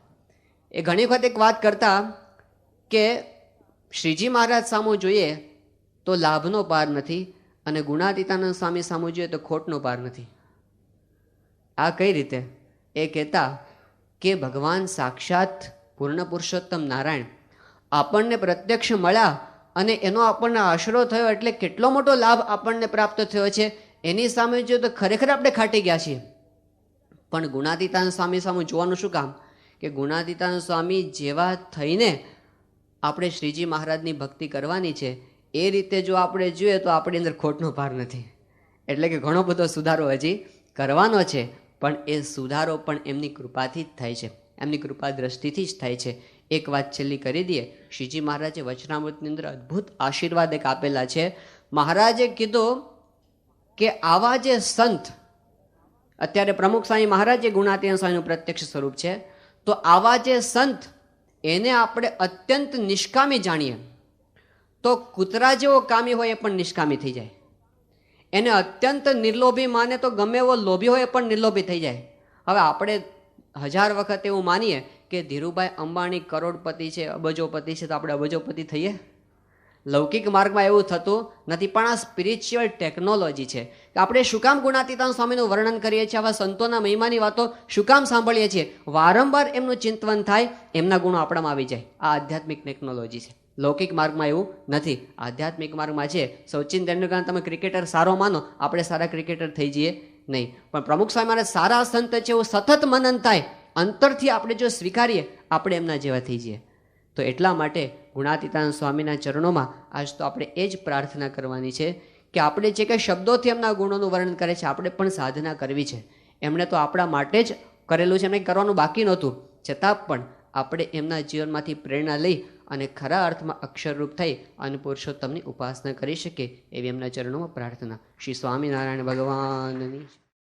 એ ઘણી વખત એક વાત કરતા કે શ્રીજી મહારાજ સામું જોઈએ તો લાભનો પાર નથી અને ગુણાતીતાનંદ સ્વામી સામું જોઈએ તો ખોટનો પાર નથી. આ કઈ રીતે? એ કહેતા કે ભગવાન સાક્ષાત પૂર્ણ પુરુષોત્તમ નારાયણ આપણને પ્રત્યક્ષ મળ્યા અને એનો આપણને આશરો થયો એટલે કેટલો મોટો લાભ આપણને પ્રાપ્ત થયો છે. એની સામે જોઈએ તો ખરેખર આપણે ખાટી ગયા છીએ. પણ ગુણાતીતાનંદ સ્વામી સામે જોવાનું શું કામ? કે ગુણાતીતાનંદ સ્વામી જેવા થઈને આપણે શ્રીજી મહારાજની ભક્તિ કરવાની છે એ રીતે જો આપણે જોઈએ તો આપણી અંદર ખોટનો પાર નથી. એટલે કે ઘણો બધો સુધારો હજી કરવાનો છે, પણ એ સુધારો પણ એમની કૃપાથી જ થાય છે, એમની કૃપા દ્રષ્ટિથી જ થાય છે. એક વાત છેલ્લી કરી દઈએ. શ્રીજી મહારાજે વચનામૃતની અંદર અદ્ભુત આશીર્વાદ એક આપેલા છે. મહારાજે કીધું કે આવા જે સંત, અત્યારે પ્રમુખ સ્વામી મહારાજ જે ગુણાતીતાનંદ સ્વામીનું પ્રત્યક્ષ સ્વરૂપ છે, તો આવા જે સંત એને આપણે અત્યંત નિષ્કામી જાણીએ તો કૂતરા જેવો કામી હોય એ પણ નિષ્કામી થઈ જાય. એને અત્યંત નિર્લોભી માને તો ગમે એવો લોભી હોય એ પણ નિર્લોભી થઈ જાય. હવે આપણે 1000 વખત એવું માનીએ કે ધીરુભાઈ અંબાણી કરોડપતિ છે, અબજોપતિ છે, તો આપણે અબજોપતિ થઈએ? લૌકિક માર્ગમાં એવું થતું નથી. પણ આ સ્પિરિચ્યુઅલ ટેકનોલોજી છે કે આપણે શું કામ ગુણાતીતાનંદ સ્વામીનું વર્ણન કરીએ છીએ, આવા સંતોના મહિમાની વાતો શું કામ સાંભળીએ છીએ? વારંવાર એમનું ચિંતન થાય, એમના ગુણો આપણામાં આવી જાય. આ આધ્યાત્મિક ટેકનોલોજી છે. લૌકિક માર્ગમાં એવું નથી. આધ્યાત્મિક માર્ગમાં છે સચિન તેંડુલકર તમે ક્રિકેટર સારો માનો, આપણે સારા ક્રિકેટર થઈ જઈએ નહીં. પણ પ્રમુખ સ્વામી મારા સારા સંત છે એવું સતત મનન થાય, અંતરથી આપણે જો સ્વીકારીએ આપણે એમના જેવા થઈ જઈએ. તો એટલા માટે ગુણાતીતાનંદ સ્વામીના ચરણોમાં આજ તો આપણે એ જ પ્રાર્થના કરવાની છે કે આપણે જે કંઈ શબ્દોથી એમના ગુણોનું વર્ણન કરે છે આપણે પણ સાધના કરવી છે. એમણે તો આપણા માટે જ કરેલું છે, એમને કરવાનું બાકી નહોતું, છતાં પણ આપણે એમના જીવનમાંથી પ્રેરણા લઈ અને ખરા અર્થમાં અક્ષરરૂપ થઈ અને પુરુષોત્તમની ઉપાસના કરી શકીએ એવી એમના ચરણોમાં પ્રાર્થના. શ્રી સ્વામિનારાયણ ભગવાનની